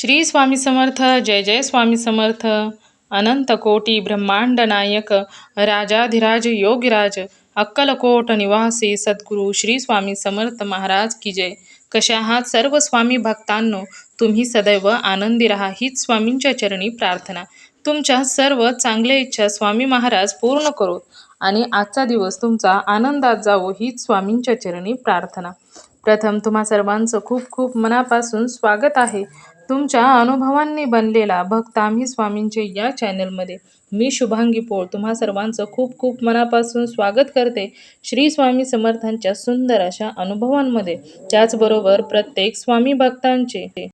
श्री स्वामी समर्थ. जय जय स्वामी समर्थ. अनंत कोटी ब्रह्मांड नायक राजाधिराज योगीराज अक्कलकोट निवासी सद्गुरू श्री स्वामी समर्थ महाराज की जय. कशा आहात सर्व स्वामी भक्तांनो? तुम्ही सदैव आनंदी राहा हीच स्वामींच्या चरणी प्रार्थना. तुमच्या सर्व चांगल्या इच्छा स्वामी महाराज पूर्ण करोत आणि आजचा दिवस तुमचा आनंदात जावो हीच स्वामींच्या चरणी प्रार्थना. प्रथम तुम्हा सर्वांचं खूप खूप मनापासून स्वागत आहे. तुमच्या अनुभवांनी बनलेला भक्त आम्ही स्वामींचे या चॅनलमध्ये. मी शुभांगी पोळ तुम्हा सर्वांचं खूप खूप मनापासून स्वागत करते श्री स्वामी समर्थांच्या सुंदर अशा अनुभवांमध्ये. त्याचबरोबर प्रत्येक स्वामी भक्तांचे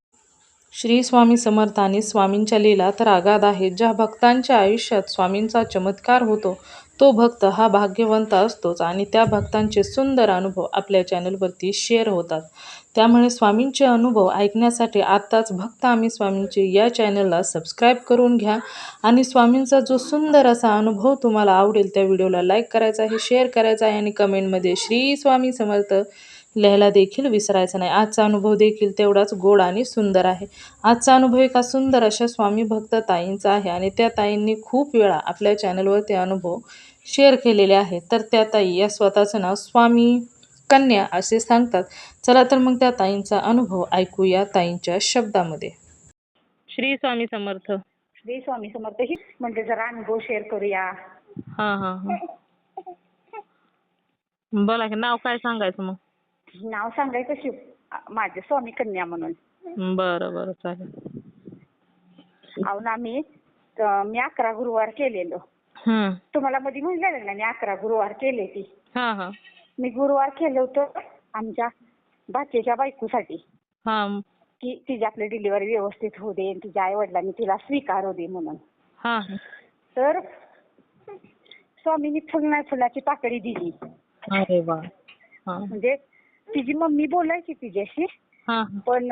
श्री स्वामी समर्थ आणि स्वामींच्या लीला तर आगाध आहेत. ज्या भक्तांच्या आयुष्यात स्वामींचा चमत्कार होतो तो भक्त हा भाग्यवंत असतोच आणि त्या भक्तांचे सुंदर अनुभव आपल्या चॅनलवरती शेअर होतात. त्यामुळे स्वामींचे अनुभव ऐकण्यासाठी आत्ताच भक्त आम्ही स्वामींचे या चॅनलला सबस्क्राईब करून घ्या आणि स्वामींचा जो सुंदर असा अनुभव तुम्हाला आवडेल त्या व्हिडिओला लाईक करायचा आहे, शेअर करायचा आहे आणि कमेंटमध्ये श्री स्वामी समर्थ लिहायला देखील विसरायचं नाही. आजचा अनुभव देखील तेवढाच गोड आणि सुंदर आहे. आजचा अनुभव एका सुंदर अशा स्वामी भक्त ताईंचा आहे आणि त्या ताईंनी खूप वेळा आपल्या चॅनलवर ते अनुभव शेअर केलेले आहेत. तर त्या ताई या स्वतःचं नाव स्वामी कन्या असे सांगतात. चला तर मग त्या ताईंचा अनुभव ऐकूया ताईंच्या शब्दामध्ये. श्री स्वामी समर्थ. श्री स्वामी समर्थ ही म्हणजे जरा अनुभव शेअर करूया. हा हा हा बोला की नाव काय सांगायचं मग? नाव सांगायचं माझे स्वामी कन्या म्हणून. बरं बरं चालेल. अहो ना मी 11 गुरुवार केलेलो. तुम्हाला मध्ये म्हणलेलं ना मी 11 गुरुवार केले ती. मी गुरुवार केलं होतं आमच्या भाचीच्या बायकोसाठी की तिची आपली डिलिव्हरी व्यवस्थित होऊ दे, तिच्या आई वडिलांनी तिला स्वीकारू दे म्हणून. तर स्वामींनी फुल नाही फुलाची पाकळी दिली. अरे वा. म्हणजे तिची मम्मी बोलायची तिच्याशी, पण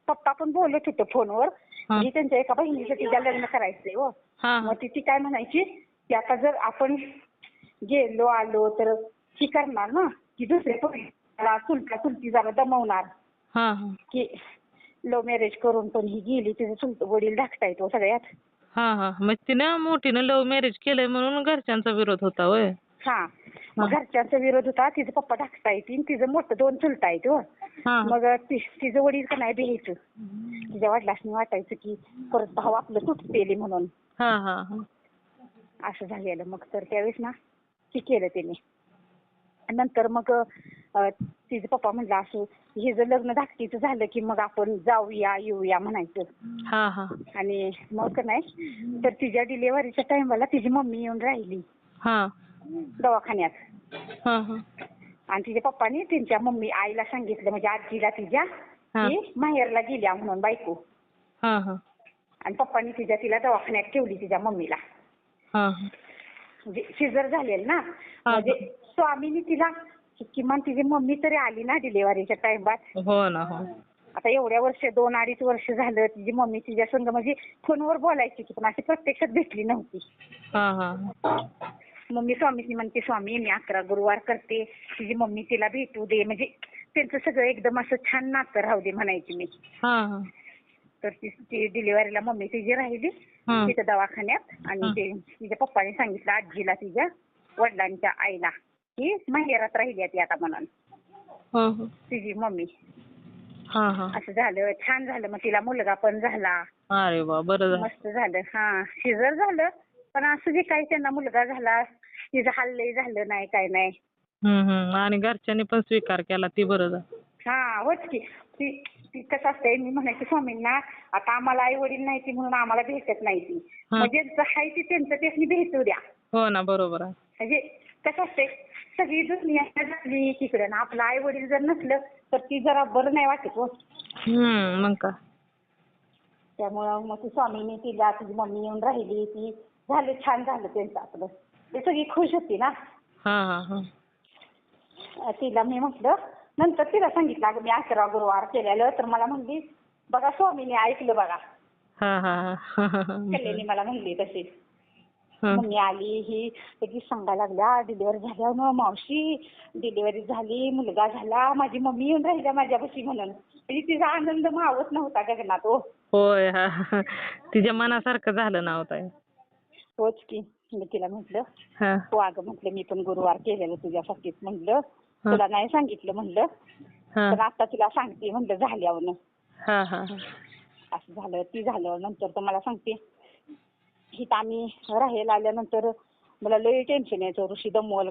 पप्पा पण बोलत होते फोनवर की त्यांच्या एका बहिणीचं तिच्या लग्न करायचंय हो. मग ती काय म्हणायची की आता जर आपण गेलो आलो तर ती करणार ना की दुसऱ्या चुलता चुलती जरा दमवणार की लव्ह मॅरेज करून पण ही गेली तिचे चुलत वडील धाकटा तो सगळ्यात. मग तिनं मोठीनं लव्ह मॅरेज केलंय म्हणून घरच्यांचा विरोध होता होय. घरच्यांचा विरोध होता. तिचं पप्पा धाकटा आहे तिचं मोठं 2 चुलता आहेत हो. मग तिचं वडील का नाही भ्यायचं, तिच्या वडिलांनी वाटायचं की परत भाऊ आपलं तुटतेली म्हणून. असं झालेलं. मग तर त्यावेळेस ना ती केलं त्याने. नंतर मग तिचं पप्पा म्हणलं असं हे जर लग्न धाकटीचं झालं की मग आपण जाऊया येऊया म्हणायचं. आणि मग नाही तर तिच्या डिलिव्हरीच्या टाइमला तिची मम्मी येऊन राहिली दवाखान्यात. आणि तिच्या पप्पानी त्यांच्या मम्मी आईला सांगितलं म्हणजे आजीला तिच्या की माहेरला गेल्या म्हणून बायको. आणि पप्पानी तिला दवाखान्यात ठेवली तिच्या मम्मीला. म्हणजे सिझर झालेलं ना. म्हणजे स्वामींनी तिला किमान तिची मम्मी तरी आली ना डिलिव्हरीच्या टाइमात. हो ना. आता एवढ्या वर्ष 2-2.5 वर्ष झालं तिची मम्मी तिच्या संग म्हणजे फोनवर बोलायची की पण अशी प्रत्यक्षात भेटली नव्हती. मम्मी स्वामींनी म्हणते स्वामी मी 11 गुरुवार करते, तिची मम्मी तिला भेटू दे म्हणजे त्यांचं सगळं एकदम असं छान नातं राहू दे म्हणायची मी. तर ती डिलिव्हरीला मम्मी तिची राहिली तिथं दवाखान्यात. आणि तिच्या पप्पाने सांगितलं आजीला तिच्या वडिलांच्या आईला की माहेरात राहिली ती आता म्हणून तिची मम्मी. असं झालं छान झालं. मग तिला मुलगा पण झाला. अरे वा बरं मस्त झालं. सिझर झालं पण असं जे काही त्यांना मुलगा झाला तिचं हल्लही झालं नाही काय नाही. आणि घरच्यांनी पण स्वीकार केला ती बरं झालं. होच की ती कसं असतंय मी म्हणायची स्वामींना आता आम्हाला आई वडील नाही ती म्हणून आम्हाला भेटत नाही ती म्हणजे हाय ती त्यांचं त्यांनी भेटू द्या. हो ना बरोबर आहे. म्हणजे कसं असतंय सगळी दुनिया झाली तिकडे ना आपलं आई वडील जर नसलं तर ती जरा बरं नाही वाटत हो. मग का त्यामुळं मग ती स्वामींनी तिला तिची मम्मी येऊन राहिली ती झालं छान झालं त्यांचं आपलं. ते सगळी खुश होती ना. तिला मी म्हटलं नंतर तिला सांगितलं अगं मी 11 गुरुवार केलेलं तर मला म्हणली बघा स्वामींनी ऐकलं बघा. कल्याणी मला म्हणली तशी. मम्मी आली ही त्याची सांगायला लागल्या डिलिव्हरी झाल्या ना मावशी डिलिव्हरी झाली मुलगा झाला माझी मम्मी येऊन राहिल्या माझ्यापाशी म्हणून. म्हणजे तिचा आनंद मावत नव्हता गगनात हो. होय हा तिच्या मनासारखं झालं ना ताई. होच की. मी तिला म्हटलं हा हो अगं म्हटलं मी पण गुरुवार केलेलं तुझ्यासाठीच म्हटलं. हा तुला नाही सांगितलं म्हटलं. हा पण आता तुला सांगते म्हटलं झाल्यावर. हा हा असं झालं ती झालं नंतर तर मला सांगते हिथं आम्ही राहायला आल्यानंतर मला लई टेन्शन यायचं. ऋषी दमवल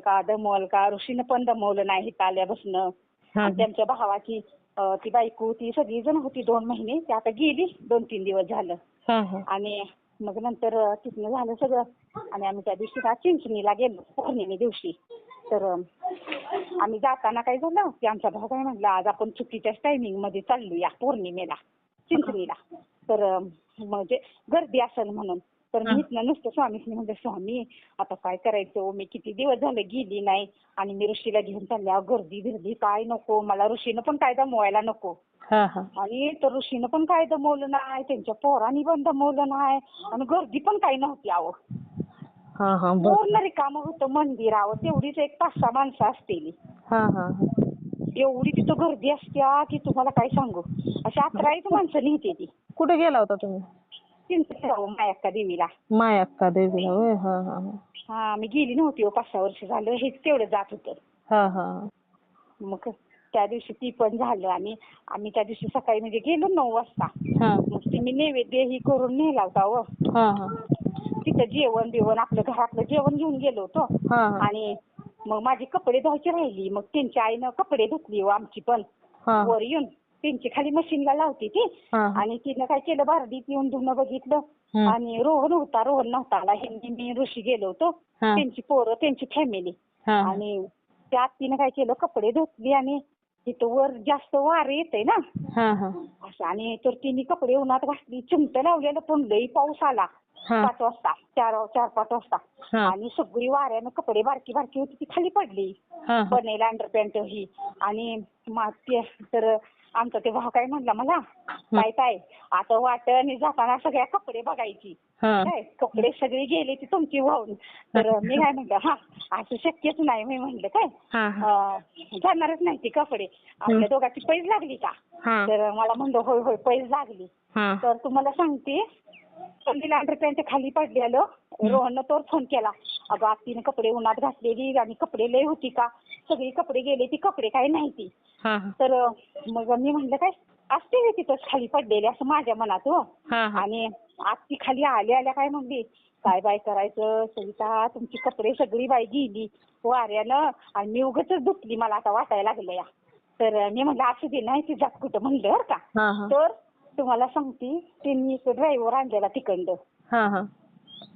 का ऋषीनं पण दमवलं नाही हिथं आल्यापासनं. हा आणि त्यांच्या भावाची ती बायको ती सगळी जण होती 2 महिने. ती आता गेली 2-3 दिवस झालं. हा हा आणि मग नंतर तिथनं झालं सगळं. आणि आम्ही त्या दिवशी चिंचणीला गेलो पौर्णिमे दिवशी. तर आम्ही जाताना काय झालं की आमचा भाऊ काय म्हणला आज आपण चुकीच्याच टायमिंग मध्ये चाललूया पौर्णिमेला चिंचणीला. तर म्हणजे गर्दी असेल म्हणून. तर मी इथनं नुसतं स्वामींनी म्हणलं स्वामी आता काय करायचं मी किती दिवस झाले गेली नाही आणि मी ऋषीला घेऊन चालल्या गर्दी बिर्दी काय नको मला ऋषीनं पण काय दमवायला नको. हा हा आणि तर ऋषीनं पण काय दमवलं नाही त्यांच्या पोरांनी पण दमवलं नाही आणि गर्दी पण काही नव्हती अहो. हा हा पूर्ण रिकामं होतं मंदिर अहो. तेवढीच एक 5-6 माणसं असतील. हा हा एवढी तिथं गर्दी असत्या की तुम्हाला काय सांगू. अशी 18 माणसं लिहिते ती. कुठे गेला होता तुम्ही? चिंचणीला मायाक्का देवीला. मायाक्का देवीला होय हा हा हा मी गेली नव्हती हो 5-6 वर्ष झालं. हेच तेवढं जात होतं. हा हा मग त्या दिवशी ती पण झालं आणि आम्ही त्या दिवशी सकाळी म्हणजे गेलो 9 वाजता. हा मग मी नैवेद्य ही करून नेला होता हो. हा हा तिथं जेवण बिवण आपलं घरातलं जेवण घेऊन गेलो होतो. हा आणि मग माझी कपडे धुवायची राहिली. मग त्यांच्या आईनं कपडे धुतली हो आमची पण. हा वर येऊन त्यांची खाली मशीनला लावती ती. हा आणि तिनं काय केलं बारडीत येऊन धुणं बघितलं. आणि रोहन नव्हता आला. मी ऋषी गेलो होतो. हा त्यांची पोरं त्यांची फॅमिली. हा आणि त्यात तिनं काय केलं कपडे धुतली आणि तिथं वर जास्त वारं येतंय ना हा हा असं. आणि तर तिने कपडे उन्हात घातली. चिमटं लावलेलं पण लई पाऊस आला. हा 5 वाजता 4-5 वाजता. हा आणि सगळी वाऱ्यानं कपडे बारकी बारकी होती ती खाली पडली. हा बनेल अंडरपॅन्ट ही. आणि तर आमचा ते भाऊ काय म्हणला मला काय आता वाटण जाताना सगळ्या कपडे बघायची. हा काय कपडे सगळे गेले ती तुमची वाहून. तर मी काय म्हणलं हा असं शक्यच नाही. मी म्हणलं काय जाणारच नाही ती कपडे. आपल्या दोघांची पैज लागली का. तर मला म्हणलं होय होय पैज लागली. तर तुम्हाला सांगते तिला अंडरपॅन्ट खाली पडलेलं. रोहननं तर फोन केला अगं आत्तीनं कपडे उन्हात घातलेली आणि कपडे लय होती का सगळी कपडे गेले ती कपडे काय नाही ती. तर मग मी म्हणलं काय असते तिथं खाली पडलेले असं माझ्या मनात हो. आणि आत्ती खाली आल्या काय म्हणली काय बाय करायचं सविता तुमची कपडे सगळी बाई गेली वाऱ्यानं आणि मी उगाचच दुखली मला आता वाटायला लागलं या. तर मी म्हणलं असू दे नाही ती जात कुठं म्हणलं बरं का. तर तुम्हाला सांगते त्यांनी ड्रायव्हर आणलेला तिकडं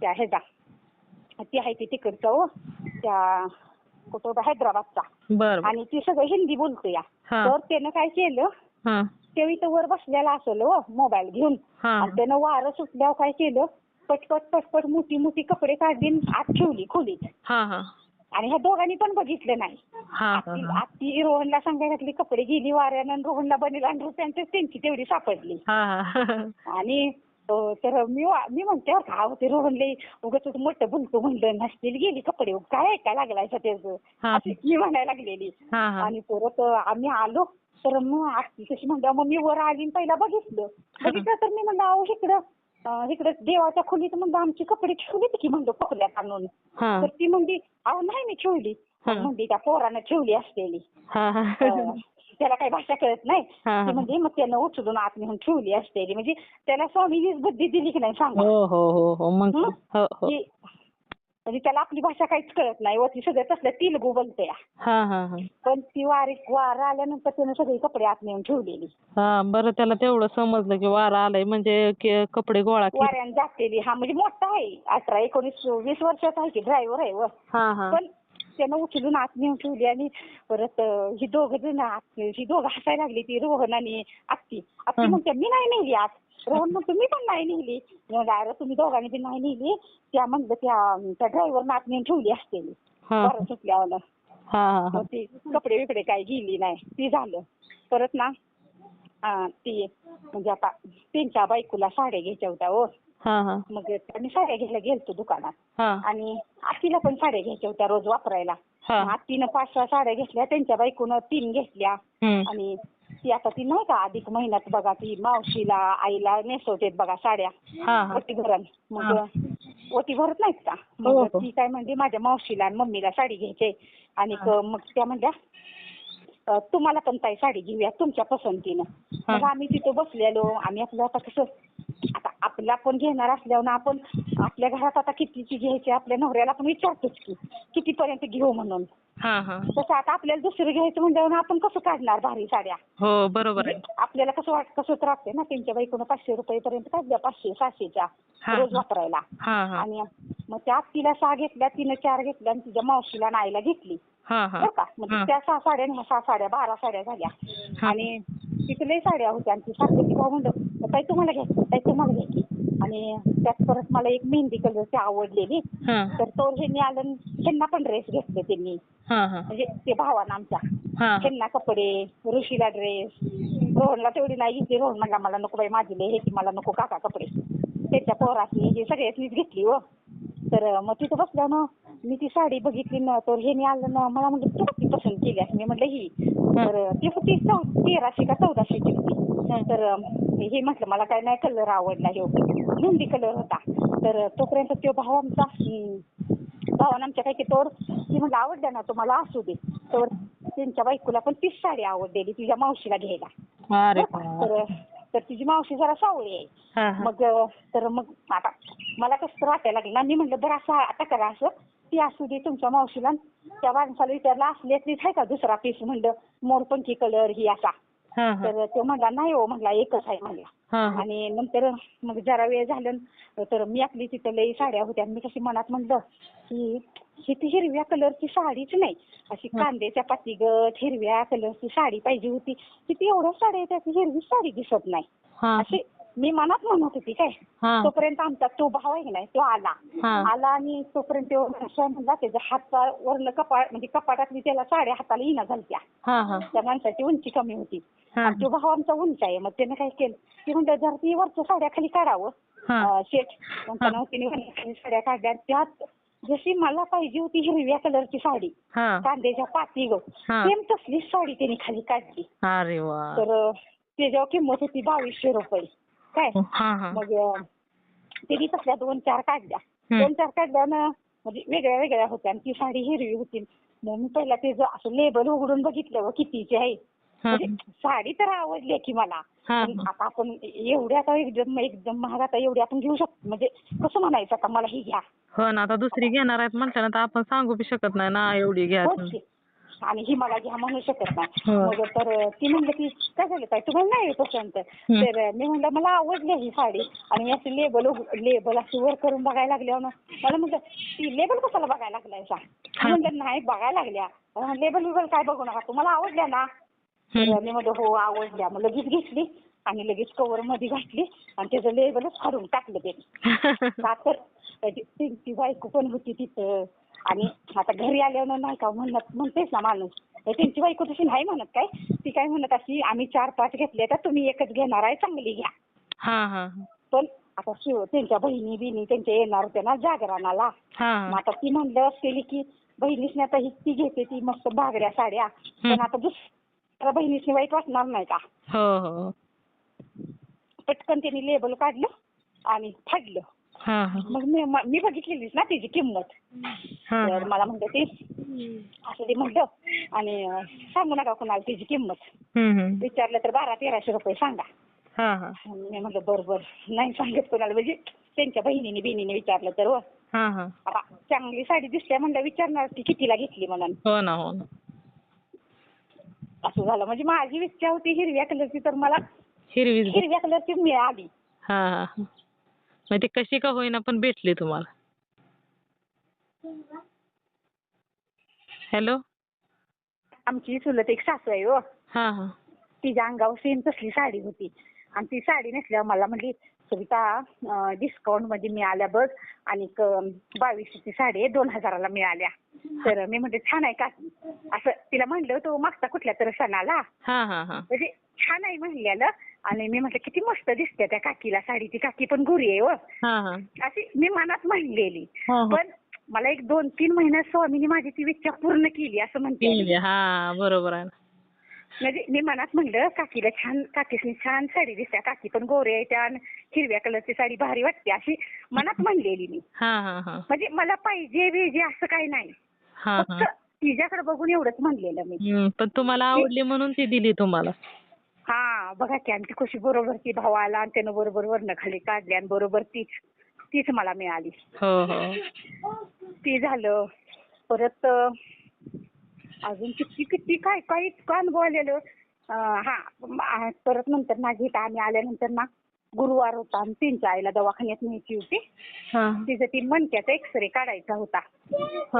त्या ह्याचा ती आहे ती तिकडचं हो त्या कुठं हैदराबादचा. आणि ती सगळं हिंदी बोलतो या. तर त्यानं काय केलं ते इथं वर बसलेला असेल हो मोबाईल घेऊन. आणि त्यानं वारं सुटल्यावर काय केलं पटपट मोठी मोठी कपडे काढली आत ठेवली खोलीत. आणि ह्या दोघांनी पण बघितलं नाही. आत्ती रोहनला सांगायला लागली कपडे गेली वाऱ्यानं. रोहनला बनेल अंडरपॅन्ट त्यांची तेवढी सापडली. आणि तर मी म्हणते का होते रोहनले उगाच मोठं बोलतो म्हणलं नसतील गेली कपडे काय ऐकायला लागलायचं त्याचं असं मी म्हणायला लागलेली. आणि परत आम्ही आलो तर मग आत्ती कशी म्हणलं मग मी वर आली पहिला बघितलं तर मी म्हणलं अहो इकडं देवाच्या खोलीत म्हणलं आमची कपडे ठेवली की म्हणलं पकड्यात आणून. तर ती म्हणली अहो नाही मी ठेवली. म्हणली त्या पोरानं ठेवली असलेली. त्याला काही भाषा कळत नाही. ती म्हणजे मग त्यानं उचलून आत नेऊन ठेवली असलेली. म्हणजे त्याला स्वामीनीच बुद्धी दिली की नाही सांगा. म्हणजे त्याला आपली भाषा काहीच कळत नाही व ती सगळं तसलं तेलगू बोलते. पण ती वारं आल्यानंतर त्यानं सगळी कपडे आत नेऊन ठेवलेली. बरं त्याला तेवढं समजलं की वारं आलंय म्हणजे कपडे गोळा वाऱ्यानं जातेली. हा म्हणजे मोठा आहे 18-19-20 वर्षाचा आहे की ड्रायव्हर आहे व. पण त्यानं उचलून आत नेऊन ठेवली. आणि परत ही दोघं हसायला लागली ती रोहन आणि आत्ती म्हणते मी नाही नेली आत. रोहन म्हणतो मी पण नाही नेली. अरे तुम्ही दोघांनी बी नाही नेली. त्या म्हणलं त्या ड्रायव्हर आत नेऊन ठेवली असतेली वारं सुटल्यावर. ती कपडे बिकडे काही गेली नाही ती झालं. परत ना ती म्हणजे आता त्यांच्या बायकोला साड्या घ्यायच्या होत्या हो. मग आम्ही साड्या घ्यायला गेलतो दुकानात. आणि आत्तीला पण साड्या घ्यायच्या होत्या रोज वापरायला. आत्तीनं 5-6 साड्या घेतल्या त्यांच्या बायकोनं 3 घेतल्या. आणि ती आता ती नाही का अधिक महिन्यात बघा ती मावशीला आईला नेसवतेत बघा साड्या ओटी भरण. मग ओटी भरत नाहीत का, मग ती काय म्हणजे माझ्या मावशीला आणि मम्मीला साडी घ्यायची आणि मग त्या म्हणल्या तुम्हाला पण ताई साडी घेऊया तुमच्या पसंतीनं. मग आम्ही तिथं बसलेलो. आम्ही आपलं आता कसं आता आपला पण घेणार असल्यावर आपण आपल्या घरात आता कितीची घ्यायची आपल्या नवऱ्याला पण विचारतोच की कितीपर्यंत घेऊ म्हणून. तसं आता आपल्याला दुसरं घ्यायचं म्हणल्यावर आपण कसं काढणार भारी साड्या. हो बरोबर आहे. आपल्याला कसं राहते ना त्यांच्या बाईकडून 500 रुपयेपर्यंत काढल्या 500-600च्या रोज वापरायला. आणि मग त्यात तिला 6 घेतल्या, तिनं 4 घेतल्या आणि तिच्या मावशीला आणि आईला घेतली बरं का. म्हणजे त्या 6 साड्या 6 साड्या 12 साड्या झाल्या. आणि तिथे लई साड्या होत्या आणि ती साखरेची भाऊ म्हणलं ताई तुम्हाला घ्यायची, ताई तुम्हाला घ्यायची. आणि त्यात परत मला एक मेहंदी कलरची आवडलेली तर तो ह्यांनी आलं ह्यांना पण ड्रेस घेतले त्यांनी. म्हणजे ते भावानं आमच्या ह्यांना कपडे, ऋषीला ड्रेस, रोहनला तेवढी नाही घेतली. रोहन म्हणला मला नको बाई माझी लई ह्याची मला नको काका कपडे. त्याच्या पोराची हे सगळ्याचनीच घेतली हो. तर मग तिथं बसल्या ना मी ती साडी बघितली ना तर ह्यानी आलं ना मला म्हणलं तू ती पसंत केली असं. मी म्हटलं ही तर ती होती 1300 का 1400ची होती. तर हे म्हटलं मला काय नाही कलर आवडला हे मेहंदी कलर होता. तर तोपर्यंत तो भाऊ आमचा भावानं आमच्या काय की तोड ती म्हटलं आवडल्या ना तुम्हाला असू दे. तर त्यांच्या बायकोला पण तीच साडी आवडलेली तिच्या मावशीला घ्यायला. तर तिची मावशी जरा सावळी आहे. मग आता मला कसं वाटायला लागलं ना मी म्हटलं बरं असं आता करा असं ती असू दे तुमच्या मावशीला. त्या माणसाला विचारलं असल्यातलीच आहे का दुसरा पीस म्हणलं मोरपंखी कलर ही असा. तर तो म्हणला नाही हो म्हणला एकच आहे म्हणला. आणि नंतर मग जरा वेळ झालं तर मी आपली तिथं लई साड्या होत्या. मी कशी मनात म्हणलं की ही ती हिरव्या कलरची साडीच नाही अशी कांद्याच्या पातीगत हिरव्या कलरची साडी पाहिजे होती. किती एवढ्या साड्या येतात हिरवी साडी दिसत नाही अशी मी मनात म्हणत होती काय. तोपर्यंत आमचा तो भाव आहे नाही तो आला आणि तोपर्यंत म्हणला त्याच्या हातावरनं कपाट म्हणजे कपाटातली त्याला साड्या हाताला येणं झालत्या. त्या माणसाची उंची कमी होती. तो भाव आमचा उंच आहे. मग त्यानं काय केलं की म्हणलं जर ती वरच्या साड्या खाली काढावं शेट. मग तिने साड्या काढल्या त्यात जशी मला पाहिजे होती हिरव्या कलरची साडी कांद्याच्या पाती गो सेम तसलीच साडी त्यांनी खाली काढली. तर त्याच्यावर किंमत होती 2200 रुपये काय. मग त्यांनी तसल्या 2-4 काढल्या. 2-4 काढल्यानं म्हणजे वेगळ्या वेगळ्या होत्या आणि ती साडी हिरवी होती. मग मी पहिला त्याचं असं लेबल उघडून बघितलं कितीची आहे. म्हणजे साडी तर आवडली की मला. आता आपण एवढ्या आता एकदम महाग आता एवढी आपण घेऊ शकतो म्हणजे कसं म्हणायचं आता मला ही घ्या. हो ना आता दुसरी घेणार आहेत म्हटल्यानंतर आपण सांगू बी शकत नाही ना एवढी घ्या आणि ही मला घ्या म्हणू शकत नाही. मग तर ती म्हणलं की काय झालं काय तुम्हाला नाही पसंत. तर मी म्हणलं मला आवडली ही साडी आणि मी अशी लेबल अशी वर करून बघायला लागल्या ना मला म्हणलं ती लेबल कशाला बघायला लागलायचा. म्हणलं नाही बघायला लागल्या लेबल काय बघू नका तुम्हाला आवडल्या ना. तर मी म्हणलं हो आवडल्या. मग लगेच घेतली आणि लगेच कवर मध्ये घातली आणि त्याचं लेबलच काढून टाकलं ते. का तर त्यांची बायको पण होती तिथं आणि आता घरी आल्यानं नाही का म्हणतेच ना माणूस त्यांची बायको तशी नाही म्हणत काय. ती काय म्हणत अशी आम्ही 4-5 घेतले तर तुम्ही एकच घेणार आहे चांगली घ्या. पण आता त्यांच्या बहिणी त्यांच्या येणार होत्या ना जागरणाला. मग आता ती म्हणलं असलेली की बहिणीसने आता ती घेते ती मस्त बागड्या साड्या पण आता दुसऱ्या बहिणीसने वाईट वाटणार नाही का. पटकन त्यांनी लेबल काढलं आणि फाडलं. मग मी बघितलेलीच ना त्याची किंमत. तर मला म्हणलं ते असं ते म्हणलं आणि सांगू नका कुणाला त्याची किंमत. विचारलं तर 1200-1300 रुपये सांगा. मी म्हणलं बरोबर नाही सांगत कोणाला म्हणजे त्यांच्या बहिणीने विचारलं तर हो. आता चांगली साडी दिसल्या म्हणलं विचारणार ती कितीला घेतली म्हणून. हो ना असं झालं. म्हणजे माझी इच्छा होती हिरव्या कलरची तर मला हिरव्या कलरची मिळाली. मग ती कशी का होईना पण भेटली तुम्हाला. हॅलो आमची चुलत एक सासू आहे हो. तिच्या अंगावर सेम तसली साडी होती आणि ती साडी नेसल्यावर मला म्हणली सविता डिस्काउंट मध्ये मिळाल्या बघ आणि 2200ची साडी आहे 2000ला मिळाल्या. तर मी म्हणते छान आहे का असं तिला म्हणलं तो मागचा कुठल्या तरी सणाला म्हणजे छान आहे म्हणलेलं. आणि मी म्हटलं किती मस्त दिसते त्या काकीला साडी. ती काकी पण गोरी आहे हो अशी मी मनात म्हणलेली. पण मला 1-2-3 महिन्यात स्वामीने माझी ती इच्छा पूर्ण केली असं म्हणते. बरोबर आहे. म्हणजे मी मनात म्हणलं काकीला काकीसनी छान साडी दिसते, काकी पण गोरे आहे, त्या हिरव्या कलरची साडी भारी वाटते अशी मनात म्हणलेली मी. म्हणजे मला पाहिजे बिजे असं काही नाही, फक्त तिच्याकडे बघून एवढंच म्हणलेलं मी. पण तुम्हाला आवडली म्हणून ती दिली तुम्हाला. हा बघा की, आणि ती कशी बरोबर ती भाव आला आणि त्यानं बरोबर वर्ण खाली काढली आणि बरोबर तीच मला मिळाली. ती झालं. परत अजून किती किती काय काय इतकं अनुभव आलेलं. परत नंतर माझी इथं आम्ही आल्यानंतर ना गुरुवार होता आणि त्यांच्या आईला दवाखान्यात न्यायची होती. तिचं ती मणक्याचा एक्सरे काढायचा होता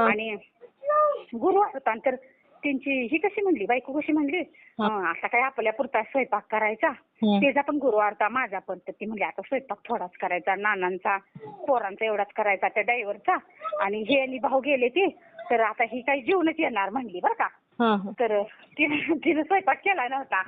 आणि गुरुवार होता. तर त्यांची ही कशी म्हणली, बायको कशी म्हणली, आता काय आपल्या पुरता स्वयंपाक करायचा, त्याचा पण गुरुवार होता माझा पण. तर ती म्हणली आता स्वयंपाक थोडाच करायचा, नानांचा पोरांचा एवढाच करायचा, त्या ड्रायव्हरचा, आणि हे आणि भाऊ गेले ते, तर आता ही काही जेवणच येणार म्हणली बरं का. तर तिने स्वयंपाक केला नव्हता.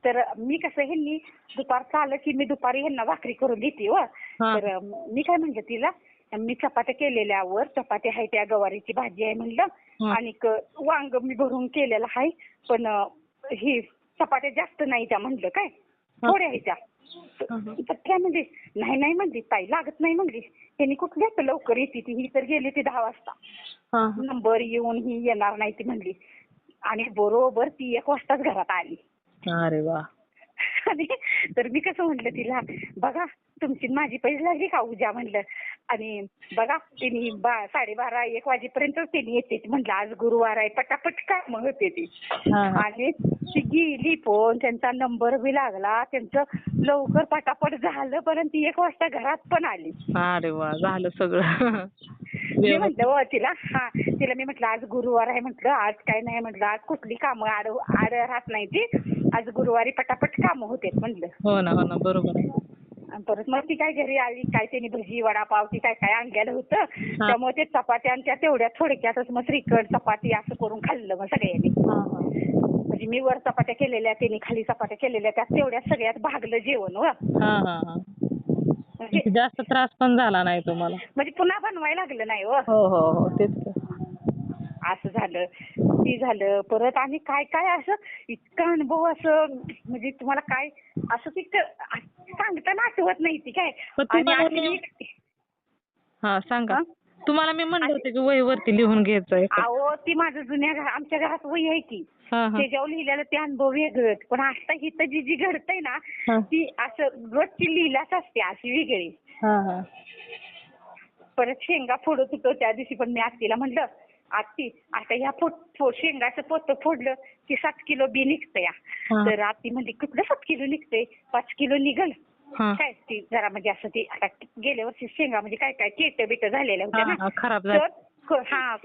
तर मी कसं ह्यांनी दुपारचं आलं की मी दुपारी ह्यांना भाकरी करून देते व. तर मी काय म्हणलं तिला, मी चपात्या केलेल्यावर चपाती आहे, त्या गवारीची भाजी आहे म्हणलं, आणि वांग मी भरून केलेलं आहे, पण ही चपात्या जास्त नाही त्या म्हणलं, काय थोड्या ह्याच्या. तर त्या म्हणजे नाही म्हणली, ताई लागत नाही म्हणली, त्यांनी कुठल्या लवकर येते ती, ही तर गेली ती 10 वाजता, नंबर येऊन ही येणार नाही ती म्हणली. आणि बरोबर ती 1 वाजताच घरात आली. अरे वा. आणि तर मी कसं म्हटलं तिला, बघा तुमची माझी पैसे लागली का उद्या म्हणलं, आणि बघा तिने 12:30-1 वाजेपर्यंत त्यांनी येते म्हटलं, आज गुरुवार आहे, पटापट काम होते ती. आणि ती गेली पण त्यांचा नंबर बी लागला, त्यांचं लवकर पटापट झालं, परंतु ती 1 वाजता घरात पण आली. अरे वा, झालं सगळं. मी म्हटलं तिला मी म्हटलं आज गुरुवार आहे म्हटलं, आज काय नाही म्हटलं, आज कुठली कामं आड राहत नाही ती, आज गुरुवारी पटापट कामं होते म्हटलं. हो ना बरोबर आहे. परत मग ती काय घरी आली, काय त्यांनी भजी वडापाव ती काय आणलेलं होतं, त्यामुळे ते चपात्या आणि त्या तेवढ्या थोडक्यातच मग श्रीखंड चपाती असं करून खाल्लं मग सगळ्यांनी. म्हणजे मी वर चपात्या केलेल्या, त्यांनी खाली चपात्या केलेल्या, त्या तेवढ्या सगळ्यात भागलं जेवण व. म्हणजे जास्त त्रास पण झाला नाही तुम्हाला, म्हणजे पुन्हा बनवायला लागलं नाही व. हो तेच असं झालं, ती झालं. परत आणि काय काय असं इतका अनुभव असं, म्हणजे तुम्हाला काय असं तिथं सांगताना आठवत नाही ती काय. सांगा. तुम्हाला मी म्हणलं होतं की वहीवरती लिहून घ्यायचंय. अहो ती माझं आमच्या घरात वही आहे की, त्याच्यावर लिहिलेलं ते अनुभव वेगळंच, पण आता इथं जी घडतंय ना ती असं रोजची लिहिलाच असते अशी वेगळी. परत शेंगा फोडत होतो त्या दिवशी, पण मी आत्तीला म्हणलं, आत्ती आता ह्या शेंगाचं पोतं फोडलं की 7 किलो बी निघतं या. तर आत्ती म्हणली कुठलं 7 किलो निघतंय, 5 किलो निघल काय. ती जरा म्हणजे असं ती आता गेल्या वर्षी शेंगा म्हणजे काय काय केट बिट झालेल्या होत्या ना, खराब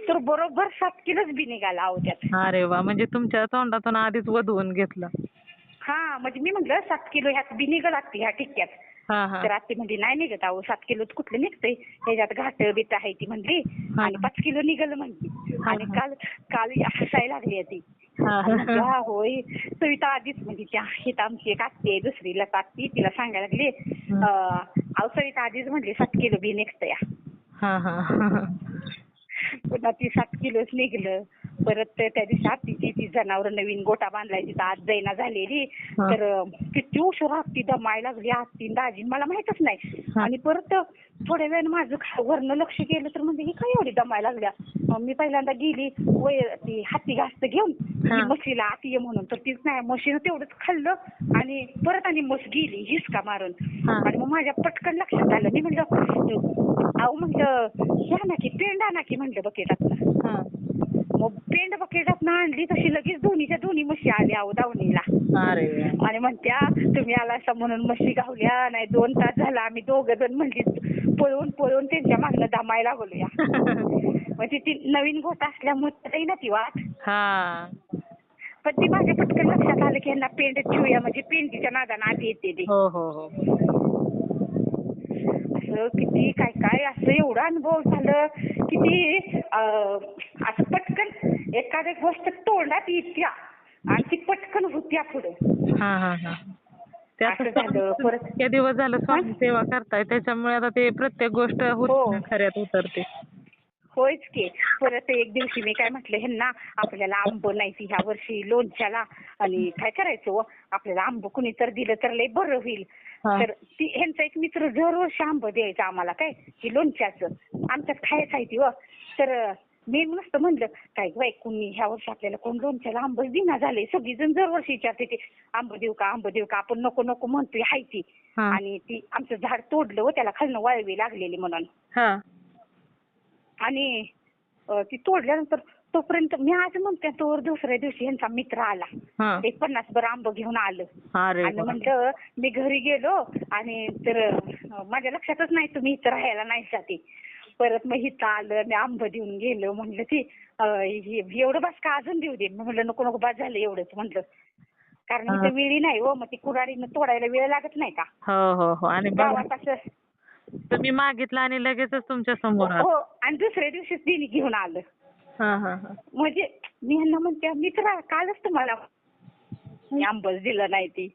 तर बरोबर 7 किलोच बी निघाला अहो त्यात. अरे वा, म्हणजे तुमच्या तोंडातून आधीच वधवून घेतलं. म्हणजे मी म्हटलं 7 किलो ह्यात बी निघल आत्ती ह्या टिक्क्यात. तर आत्ती म्हणली नाही निघत अहो, 7 किलो कुठलं निघतंय, ह्याच्यात घाट बीट आहे ती म्हणली, आणि 5 किलो निघल म्हणली. आणि काल हसायला लागली ती. होय सविता आधीच म्हणजे त्या हित आमची एक आत्ती आहे दुसरी लता आत्ती, तिला सांगायला लागली, अहो सविता आधीच म्हणली 7 किलो बी निघतं या. पुन्हा ती 7 किलोच निघलं. परत त्या दिवशी आत्तीची ती जनावर नवीन गोटा बांधलाय तिथं आज जैना झालेली, तर किती उशीर आत्ती दमायला लागली, आत्ती दाजी मला माहितच नाही. आणि परत थोड्या वेळानं माझं वरनं लक्ष गेलं तर म्हणजे ही काय एवढी दमायला लागल्या. मी पहिल्यांदा गेली ती हाती घासत घेऊन म्हशीला आती ये म्हणून, तर तीच नाही म्हशीनं तेवढंच खाल्लं आणि परत आणि म्हस गेली हिसका मारून. आणि मग माझ्या पटकन लक्षात आलं, मी म्हणलं अहो म्हटलं ह्या ना की पेंड आणा की म्हणलं बकेटातनं. मग पेंड बकेटातनं आणली तशी लगेच दोन्ही म्हशी आल्या अहो दावणीला. आणि म्हणत्या तुम्ही आला असता म्हणून म्हशी गावल्या नाही, 2 तास झाला आम्ही दोघं जण म्हणजे पळून त्यांच्या मागणं दमायला लागलोया. म्हणजे ती नवीन गोटा असल्यामुळे ना ती वाट. पण ती माझ्या पटकन लक्षात आलं की यांना पेंड ठेवूया, म्हणजे पेंडीच्या नादानं आधी येते ती. असं किती काय काय असं एवढा अनुभव झालं किती असं पटकन एखादी गोष्ट तोंडात येत्या आणि ती पटकन होत्या पुढे. परत त्या दिवस झालं स्वामी सेवा करताय त्याच्यामुळे आता ते प्रत्येक गोष्ट खऱ्यात उतरते. होयच की. परत एक दिवशी मी काय म्हटलं ह्यांना, आपल्याला आंब नाही ह्या वर्षी लोणच्याला, आणि काय करायचं हो, आपल्याला आंब कुणी तर दिलं तर लय बरं होईल. तर ह्यांचा एक मित्र दरवर्षी आंब द्यायचा आम्हाला, काय की लोणच्याचं आमच्यात खायचं आहे ती हो. तर मी मस्त म्हणलं काय बाई, कुणी ह्या वर्षी आपल्याला कोण लोणच्याला आंबच दिना झाले. सगळीजण दरवर्षी विचारते ते आंब देऊ का, आंब देऊ का, आपण नको नको म्हणतोय हाय ती. आणि ती आमचं झाड तोडलं हो, त्याला खालनं वाळवी लागलेली म्हणून. आणि ती तोडल्यानंतर तोपर्यंत मी आज म्हणते, तोवर दुसऱ्या दिवशी यांचा मित्र आला, एक 50 भर आंब घेऊन आलं. आणि म्हणलं मी घरी गेलो, आणि तर माझ्या लक्षातच नाही तुम्ही इथं राहायला नाही जाते. परत मग इथं आलं, मी आंब देऊन गेलो. म्हणलं ती एवढं बस का, अजून देऊ दे. म्हणलं नको नको, बस झालं एवढंच म्हणलं. कारण इथं वेळी नाही हो, मग ती कुऱ्हाडीनं तोडायला वेळ लागत नाही का. हो. आणि गावात असं तुम्ही मागितलं आणि लगेचच तुमच्या समोर आलं. हो, आणि दुसऱ्या दिवशीच तिने घेऊन आलं. म्हणजे मी ह्यांना म्हणते, मी तर कालच तुम्हाला आंबच दिलं नाही ती.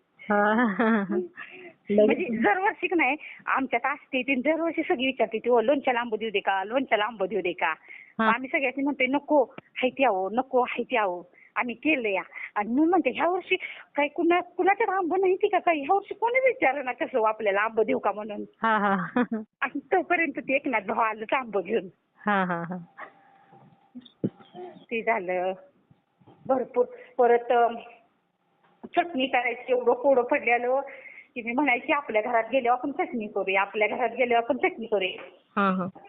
म्हणजे दरवर्षी नाही आमच्यात असते ती, दरवर्षी सगळी विचारते ती, लोणच्याला आंब देऊ दे का, लोणच्याला आंब देऊ दे का. आम्ही सगळ्यांनी म्हणतोय नको हायती आहो, नको हायती आहो. आम्ही केलं या. आणि मी म्हणते ह्या वर्षी काही कुणाच्यात आंब नाही ती का काही, ह्या वर्षी कोणी विचार ना कसं आपल्याला आंब देऊ का म्हणून. आणि तोपर्यंत ते एकनाथ भाऊ आलंच आंब घेऊन. ते झालं भरपूर. परत चटणी करायची, एवढं कोडं पडलेलं की मी म्हणायची आपल्या घरात गेल्यावर आपण चटणी करूया, आपल्या घरात गेल्यावर आपण चटणी करूया.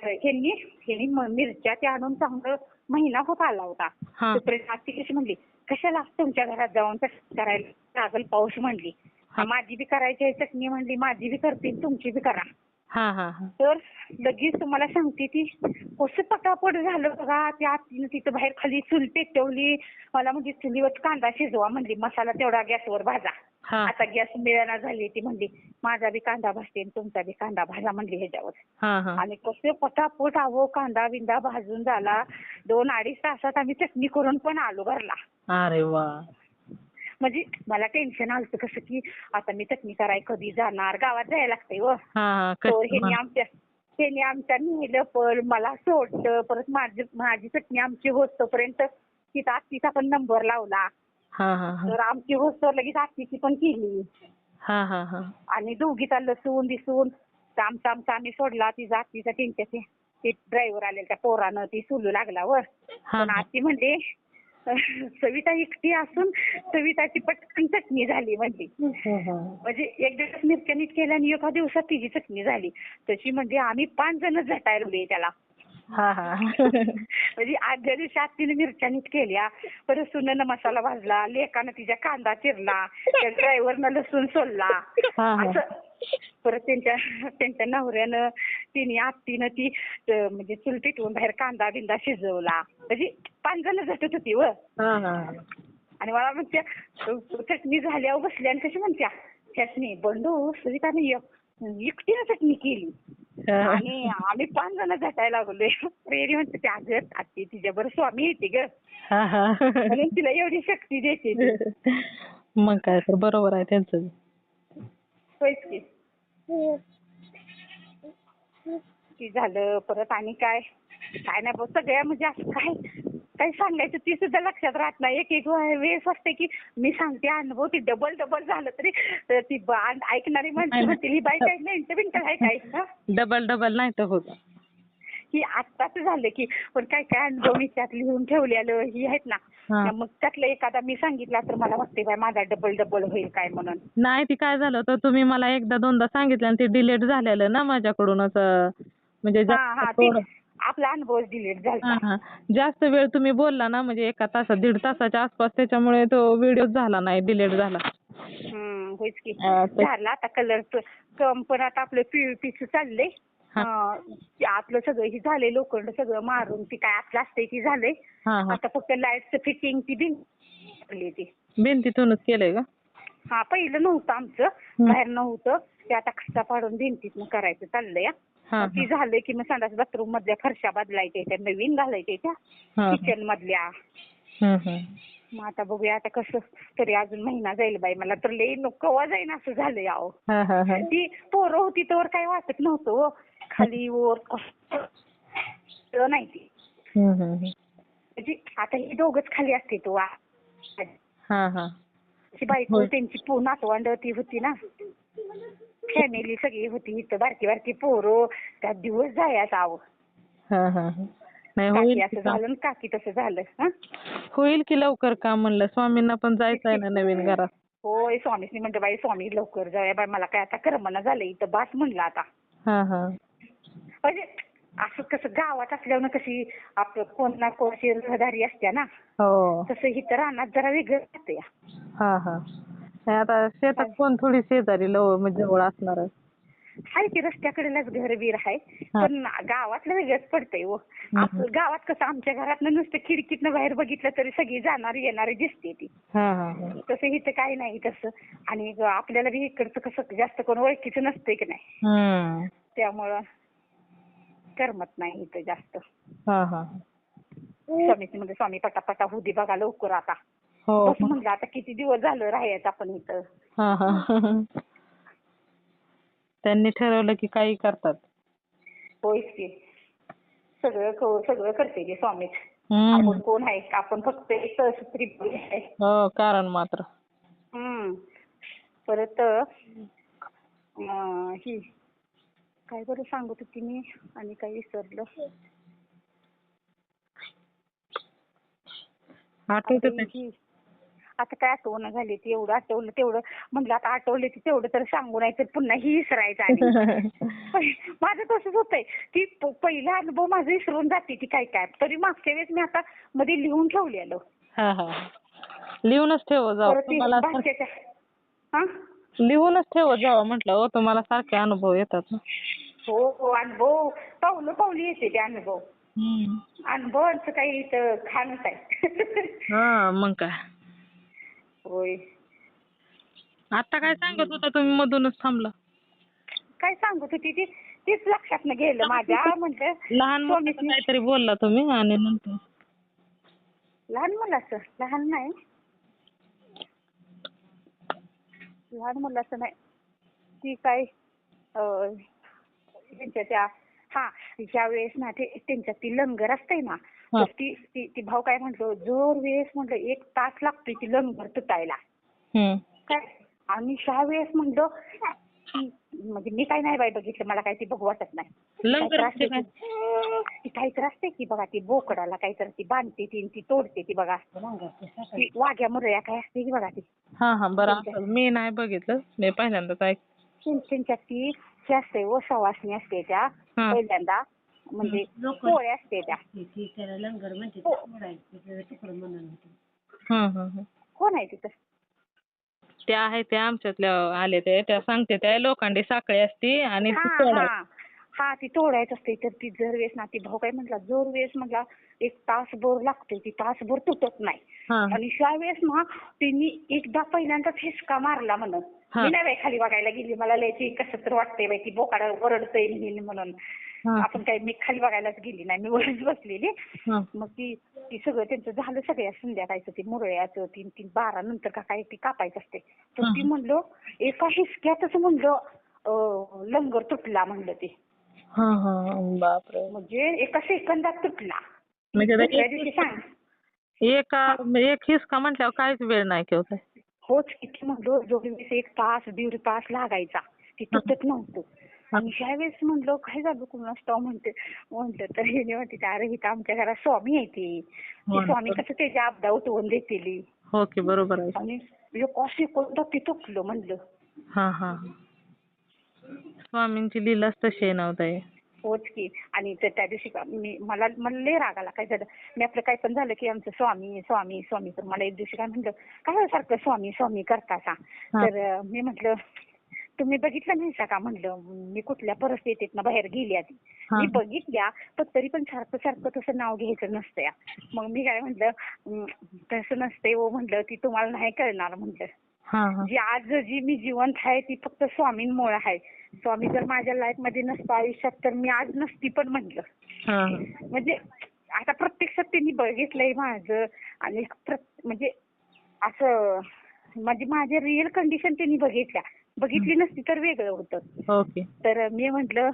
ह्यांनी मिरच्या ते आणून चांगलं महिना होत आला होता. तोपर्यंत आत्ती कशी म्हणली, कशाला तुमच्या घरात जाऊन चटणी करायला लागल पाऊस म्हणली. माझी बी करायची आहे चटणी म्हणली, माझी बी करते तुमची बी करा. तर लगेच तुम्हाला सांगते ती कसं पटापट झालं बघा. त्या आत्तीनं तिथं बाहेर खाली चूल पेटवली. मला म्हणजे चुलीवर कांदा शिजवा म्हणली, मसाला तेवढा गॅसवर भाजा. आता गॅस मिळेना झाली. ती म्हणली माझा बी कांदा भाजते तुमचा बी कांदा भाजा म्हणली ह्याच्यावर. आणि कसं पटापट कांदा बिंदा भाजून झाला. 2-2.5 तासात आम्ही चटणी करून पण आलो घरला. अरे वा. म्हणजे मला टेन्शन आलं कसं की आता मी चटणी कराय कधी जाणार, गावात जायला लागतंय व. ह्यांनी आमच्या नेलं पण मला सोडलं. परत माझी चटणी आमची होतपर्यंत तिथं आत्तीचा पण नंबर लावला. तर आमची होस्तर लगेच आत्तीची पण केली. आणि दोघीचा लसूण दिसून आमचा आम्ही सोडला. तिचा आत्तीचा ते ड्रायव्हर आलेला त्या पोरानं ती सोलू लागला वर. पण आत्ती म्हणते सविता एकटी असून सविताची पटकन चटणी झाली म्हणली. म्हणजे एक दिवस मिरच्या नीट केल्या आणि एका दिवसात तिची चटणी झाली. तशी म्हणजे आम्ही 5 जण झटायला लागले त्याला. म्हणजे आजच्या दिवशी आत्तीने मिरच्या नीट केल्या, परत सुनेनं मसाला भाजला, लेकानं तिच्या कांदा चिरला, त्या ड्रायव्हरनं लसूण सोलला. असं परत त्यांच्या नवऱ्यानं आत्तीनं ती म्हणजे चूल पेटवून बाहेर कांदा बिंदा शिजवला. म्हणजे 5 जण झटत होती व. आणि मला म्हणत्या चटणी झाल्यावर बसल्या आणि कशी म्हणत्या चटणी बंडू सविताने एकटीनं चटणी केली. आणि आम्ही 5 जण झटायला लागलोय. रेडी म्हणते ते अगं आत्ती तिच्या बरं स्वामी येते ग म्हणून तिला एवढी शक्ती देते. मग काय तर बरोबर आहे त्यांचं. होयच की झालं. परत आणि काय नाही बघ सगळ्या म्हणजे असं काय सांगायचं ती सुद्धा लक्षात राहत नाही. एक वेळेस असते की मी सांगते अनुभव ती डबल झालं तरी ती ऐकणारी म्हणते ही बाई काय मिनिटं आहे काय डबल नाही तर होत की आत्ताच झालं की. पण काय अनुभव मी त्यात लिहून ठेवलेलं ही आहेत ना, मग त्यातलं एखादा मी सांगितला तर मला वाटते बाय माझा डबल होईल काय म्हणून. नाही ती काय झालं होतं तुम्ही मला एकदा दोनदा सांगितलं आणि ते डिलीट झालेलं ना माझ्याकडूनच. म्हणजे आपला अनुभव डिलीट झाला. जास्त वेळ तुम्ही बोलला ना, म्हणजे 1 तास 1.5 तासाच्या आसपास, त्याच्यामुळे तो व्हिडिओ झाला नाही, डिलीट झाला. होईच की. झाला आता कलर पण आता आपलं पीयूपीचं चाललंय. आपलं सगळं हे झालंय, लोखंड सगळं मारून ती काय आपलं असतंय ती झालंय. आता फक्त लाईटचं फिटिंग ती भिंतीतूनच केलंय का? पहिलं नव्हतं आमचं, बाहेर नव्हतं ते, आता खस्ता पाडून भिंतीतून करायचं चाललंय. ती झालं की मग संडास बाथरूम मधल्या फरशा बदलायच्या, त्या नवीन घालायच्या त्या किचन मधल्या. मग आता बघूया आता कसं तरी अजून महिना जाईल बाई. मला तर लई कवा जाईन असं झालंय. अहो ती पोरं होती तर काही वाटत नव्हतं खाली वर नाही ती. म्हणजे आता हे दोघच खाली असते तो हा हा. बायको होय. त्यांची नातवंड ती होती ना, फॅमिली सगळी होती इथं, बारकी बारकी पोरं. त्यात दिवस जायचा आहो. हा हा हा. नाही काकी होईल की असं काम. झालं आणि काकी तसं झालं. हा होईल की लवकर काम म्हणलं. स्वामींना पण जायचं आहे ना नवीन घरात. होय, स्वामीसनी म्हणतो बाई स्वामी लवकर जाऊया बाई, मला काय आता करमना झालं इथं, बास म्हणलं आता. हा हा. म्हणजे असं कसं गावात असल्यावर कशी आपलं कोण ना कोणची रहदारी असते ना, हो. तसं इथं रानात जरा वेगळं असतं या. हा हा. नाही आता शेतात कोण थोडी शेजारी म्हणजे जवळ असणार आहे. हाय की रस्त्याकडेलाच घर बीर आहे, हा. पण गावातलं वेगळंच पडतंय हो. आपलं गावात कसं आमच्या घरातनं नुसतं खिडकीतनं बाहेर बघितलं तरी सगळी जाणारी येणारी दिसते ती. हा हा हा. तसं इथं काही नाही तसं. आणि आपल्याला बी इकडचं कसं जास्त कोण ओळखीचं नसतंय की नाही, त्यामुळं करमत नाही इथं जास्त. हा हा. स्वामीची म्हणजे स्वामी पटापटा होऊ दे बघा लवकर आता. हो. बस म्हणलं आता किती दिवस झालं राहायचं आपण इथं. हा हा. त्यांनी ठरवलं की काही करतात. होयच की. सगळं करते ते स्वामीच. आपण कोण आहे, आपण फक्त एक स्त्री आहे. हो, कारण मात्र. परत ही काय बरं सांगत होती मी आणि काही विसरलं. आता काय आठवण झाली ती, एवढं आठवलं तेवढं म्हणलं आता आठवले की तेवढं तर सांगू, नाही तर पुन्हा ही विसरायचं. आणि माझं तसंच होतंय की पहिला अनुभव माझं विसरून जाते ती काय काय. तरी मागच्या वेळेस मी आता मध्ये लिहून ठेवलेलं. हा हा. लिहूनच ठेव जाऊ तुम्हाला. लिहूनच ठेव जावं म्हटलं हो, तुम्हाला सारखे अनुभव येतात ना. हो, अनुभव पावली येते ते अनुभव. अनुभवांचं काही इथं खाणच आहे. हा मग काय. होय. आता काय सांगत होता तुम्ही, मधूनच थांबला. काय सांगत होती ती, तीच लक्षात न गेलं माझ्या. म्हटलं लहान मुलाचं काहीतरी बोलला तुम्ही आणि नंतर. लहान मुलाचं लहान नाही, लहान मुलाचं नाही. ती काय त्यांच्या त्या ज्या वेळेस ना ते त्यांच्यात ती लंगर असते ना, तर ती भाऊ काय म्हटलं, जर वेळेस म्हटलं 1 तास लागतोय ती लंगर तुटायला काय. आणि ज्या वेळेस म्हटलं म्हणजे मी काय नाही बाई बघितलं, मला काय ती बघू वाटत नाही. ती काहीतरी असते की बघा, ती बोकडाला काहीतरी ती बांधते ती तोडते ती बघा, ती वाघ्या मुरया काय असते की बघा ती. हा बरं, मी नाही बघितलं, मी पहिल्यांदाच ऐक. त्यांच्यात ती असते व सवासणी असते त्या पहिल्यांदा, म्हणजे पोळ्या असते त्या. कोण आहे तिथं? त्या आहे त्या आमच्यातल्या आले त्या सांगते त्या लोखंडी साखळी असती आणि ती तोडायची असते. तर ती जर वेळेस ना, ती भाऊ काय म्हटला, जर वेळेस म्हटला 1 तासभर लागतोय, ती तासभर तुटत नाही. आणि ज्या वेळेस ना तिने एकदा पहिल्यांदा हिसका मारला म्हणून, मी नाही बाई खाली बघायला गेली, मला लयची कसं तर वाटतंय बाई, ती बोकाड ओरडतंय म्हणून. आपण काय, मी खाली बघायलाच गेली नाही, मी वरच बसलेली. मग ती सगळं त्यांचं झालं, सगळ्या संध्याकाळचं ती मुरळ्याचं 12 नंतर का काय ती कापायचं असते. तर ती म्हणलं एका हिसक्यातच म्हणलं लंगर तुटला म्हणलं ते. बापरे. म्हणजे एका सेकंदात तुटला. एक हिसका म्हटल्यावर काहीच वेळ नाही केवढा. होच, किती म्हणलं जवळजवळ 1 तास 1.5 तास लागायचा, ती तुटत नव्हतं. आणि ह्या वेळेस म्हणलं काय झालं कुणास ठाऊक म्हणलं तर हे म्हणते, अरे इथं आमच्या घरात स्वामी आहे ती स्वामी कसं त्याच्या आपदा उठवून देतील. हो की, बरोबर आहे. आणि एका सेकंदात ती तुटलं म्हणलं. स्वामींची लीलाच तशी आहे ना ताई. होच की. आणि त्या दिवशी मला लय राग आला. काय झालं, मी आपलं काय पण झालं की आमचं स्वामी स्वामी स्वामी. तर मला एक दिवशी काय म्हटलं, काय सारखं स्वामी स्वामी करता का? तर मी म्हटलं, तुम्ही बघितलं नाही का म्हणलं, मी कुठल्या परिस्थितीतनं बाहेर गेली आधी. मी बघितल्या, पण तरी पण सारखं सारखं तसं नाव घ्यायचं नसतं या. मग मी काय म्हटलं, तसं नसते हो म्हटलं, ती तुम्हाला नाही कळणार म्हटलं. जी आज जी मी जिवंत आहे ती फक्त स्वामींमुळे आहे. स्वामी जर माझ्या लाईफ मध्ये नसतं आयुष्यात, तर मी आज नसती पण म्हटलं. म्हणजे आता प्रत्यक्षात त्यांनी बघितलंय माझं, आणि म्हणजे असं म्हणजे माझे रिअल कंडिशन त्यांनी बघितली नसती तर वेगळं होतं. तर मी म्हटलं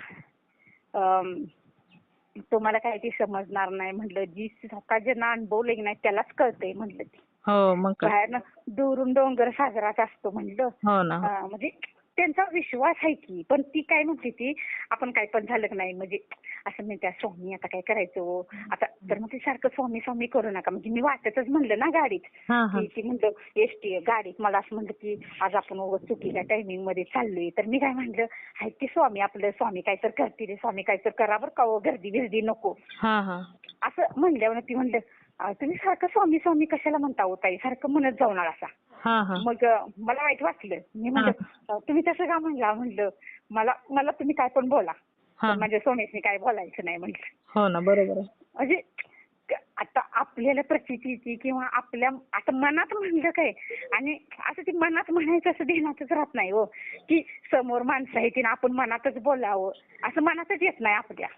तुम्हाला काय ते समजणार नाही म्हणलं. जी स्वतः ज्यांना अनुभवले नाही त्यालाच कळतंय म्हणलं ते. हो मग काय. बाहेरनं दुरून डोंगर साजराच असतो म्हणलं. हो ना. म्हणजे त्यांचा विश्वास आहे की, पण ती काय म्हणते ती आपण काय पण झालं की नाही म्हणजे असं म्हणते स्वामी आता काय करायचं हो? आता तर मग ते सारखं स्वामी स्वामी करू नका. म्हणजे मी वाटतच म्हणलं ना गाडीत हा हा. की ती म्हणलं एसटी गाडीत मला असं म्हणलं की आज आपण चुकीच्या टायमिंग मध्ये चाललोय. तर मी काय म्हणलं आहे की स्वामी आपलं स्वामी काय तर करतील स्वामी काय तर करा बरं का हो, गर्दी बिर्दी नको हा हा. असं म्हणल्यावर ती म्हणलं तुम्ही सारखं स्वामी स्वामी कशाला म्हणता हो ताई, सारखं म्हणत जाऊ नका असा. हा हा. मग मला वाईट वाटलं. मी म्हणलं तुम्ही तसं का म्हणला म्हणलं मला तुम्ही काय पण बोला हा. पण माझ्या स्वामींनी काय बोलायचं नाही म्हणलं. हो ना बरोबर आहे. म्हणजे आता आपल्याला प्रचितीची किंवा आपल्या आता मनात म्हणलं काय आणि असं ते मनात म्हणायचं असं ध्यानातच राहत नाही हो की समोर माणसं आहे तिने आपण मनातच बोलावं असं मनातच येत नाही आपल्या.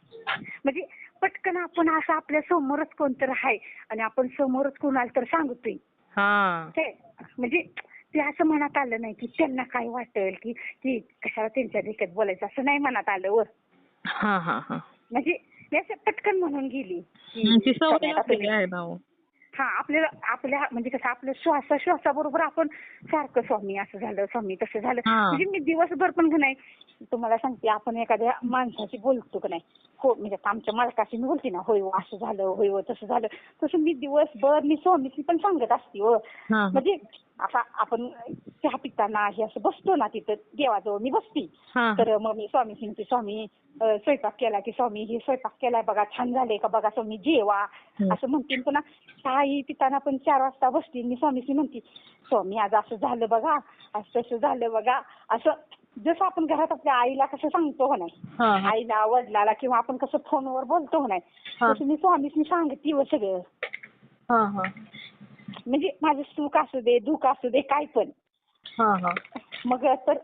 म्हणजे पटकन आपण असं आपल्या समोरच कोणतरी आहे आणि आपण समोरच कोणाला तर सांगतोय हा. काय म्हणजे ते असं मनात आलं नाही की त्यांना काय वाटेल की कशाला त्यांच्या देखत बोलायचं असं नाही मनात आलं वर. हा हा हा. म्हणजे मी असं पटकन म्हणून गेली ती सवय स्वामी आता लागलेली तुम्ही आहे ना हो. हा आपल्या म्हणजे कसं आपलं श्वासाबरोबर आपण सारखं स्वामी असं झालं स्वामी तसं झालं. हा. म्हणजे मी दिवसभर पण का नाही तुम्हाला सांगते आपण एखाद्या माणसाशी बोलतो का नाही हो म्हणजे आता आमच्या मालकाशी मी बोलते ना होय हो असं झालं होय हो तसं झालं तसं मी दिवसभर मी स्वामीशी पण सांगत असते हो. हा. म्हणजे आता आपण चहा पिताना हे असं बसतो ना तिथं देवाजवळ मी बसते. हा. तर मग मी स्वामी सांगते स्वामी स्वयंपाक केला की स्वामी हे स्वयंपाक केलाय बघा छान झाले का बघा स्वामी जेवा असं म्हणते. पुन्हा चहाही पिताना पण 4 वाजता बसते मी स्वामीशी म्हणते स्वामी आज असं झालं बघा असं तसं झालं बघा असं जसं आपण घरात आपल्या आईला कसं सांगतो हो नाही आईला वडिलाला किंवा आपण कसं फोनवर बोलतो हो नाही तसं मी स्वामीशी सांगते हो सगळं. हा हा. म्हणजे माझं सुख असू दे दुःख असू दे काय पण. हा हा. मग तर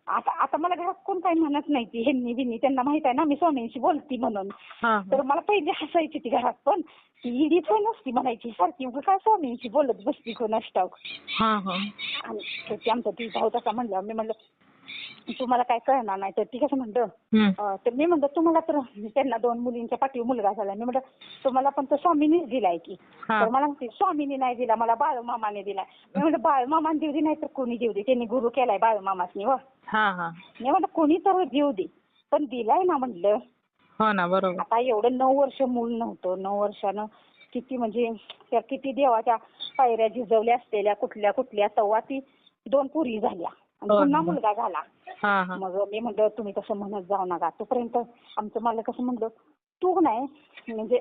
आता मला घरात कोण काही म्हणत नाही ती ह्यांनी बिन्नी त्यांना माहित आहे ना मी स्वामींशी बोलती म्हणून. हा. तर मला पहिले हसायची ती घरात पण ती इडीच नसती म्हणायची सारखी काय स्वामींशी बोलत बसती कोण असताव. हा हा. आणि ते आमचा ती भाऊ तसा म्हणला मी म्हणलं तुम्हाला काय कळणार नाही तर ती कसं म्हणतं तर मी म्हणलं तुम्हाला तर त्यांना 2 मुलींच्या पाठीवर मुलगा झाला मी म्हणलं तुम्हाला पण तो स्वामींनीच दिलाय की. तर मला म्हणते स्वामींनी नाही दिला मला बाळूमामाने दिलाय. मी म्हणलं बाळूमामाने देऊ दे नाही तर कोणी देऊ दे त्यांनी गुरु केलाय बाळूमामासनी हो. हा हा. मी म्हणलं कोणी तर देऊ दे पण दिलाय ना म्हणलं. हो ना बरोबर. आता एवढं 9 वर्ष मूल नव्हतं 9 वर्षानं किती म्हणजे त्या किती देवाच्या पायऱ्या झिजवल्या असलेल्या कुठल्या तेव्हा ती 2 पोरी झाल्या आणि पुन्हा मुलगा झाला. मग मी म्हणलं तुम्ही तसं म्हणत जाऊ नका तोपर्यंत आमचं मला कसं म्हणलं तू नाही म्हणजे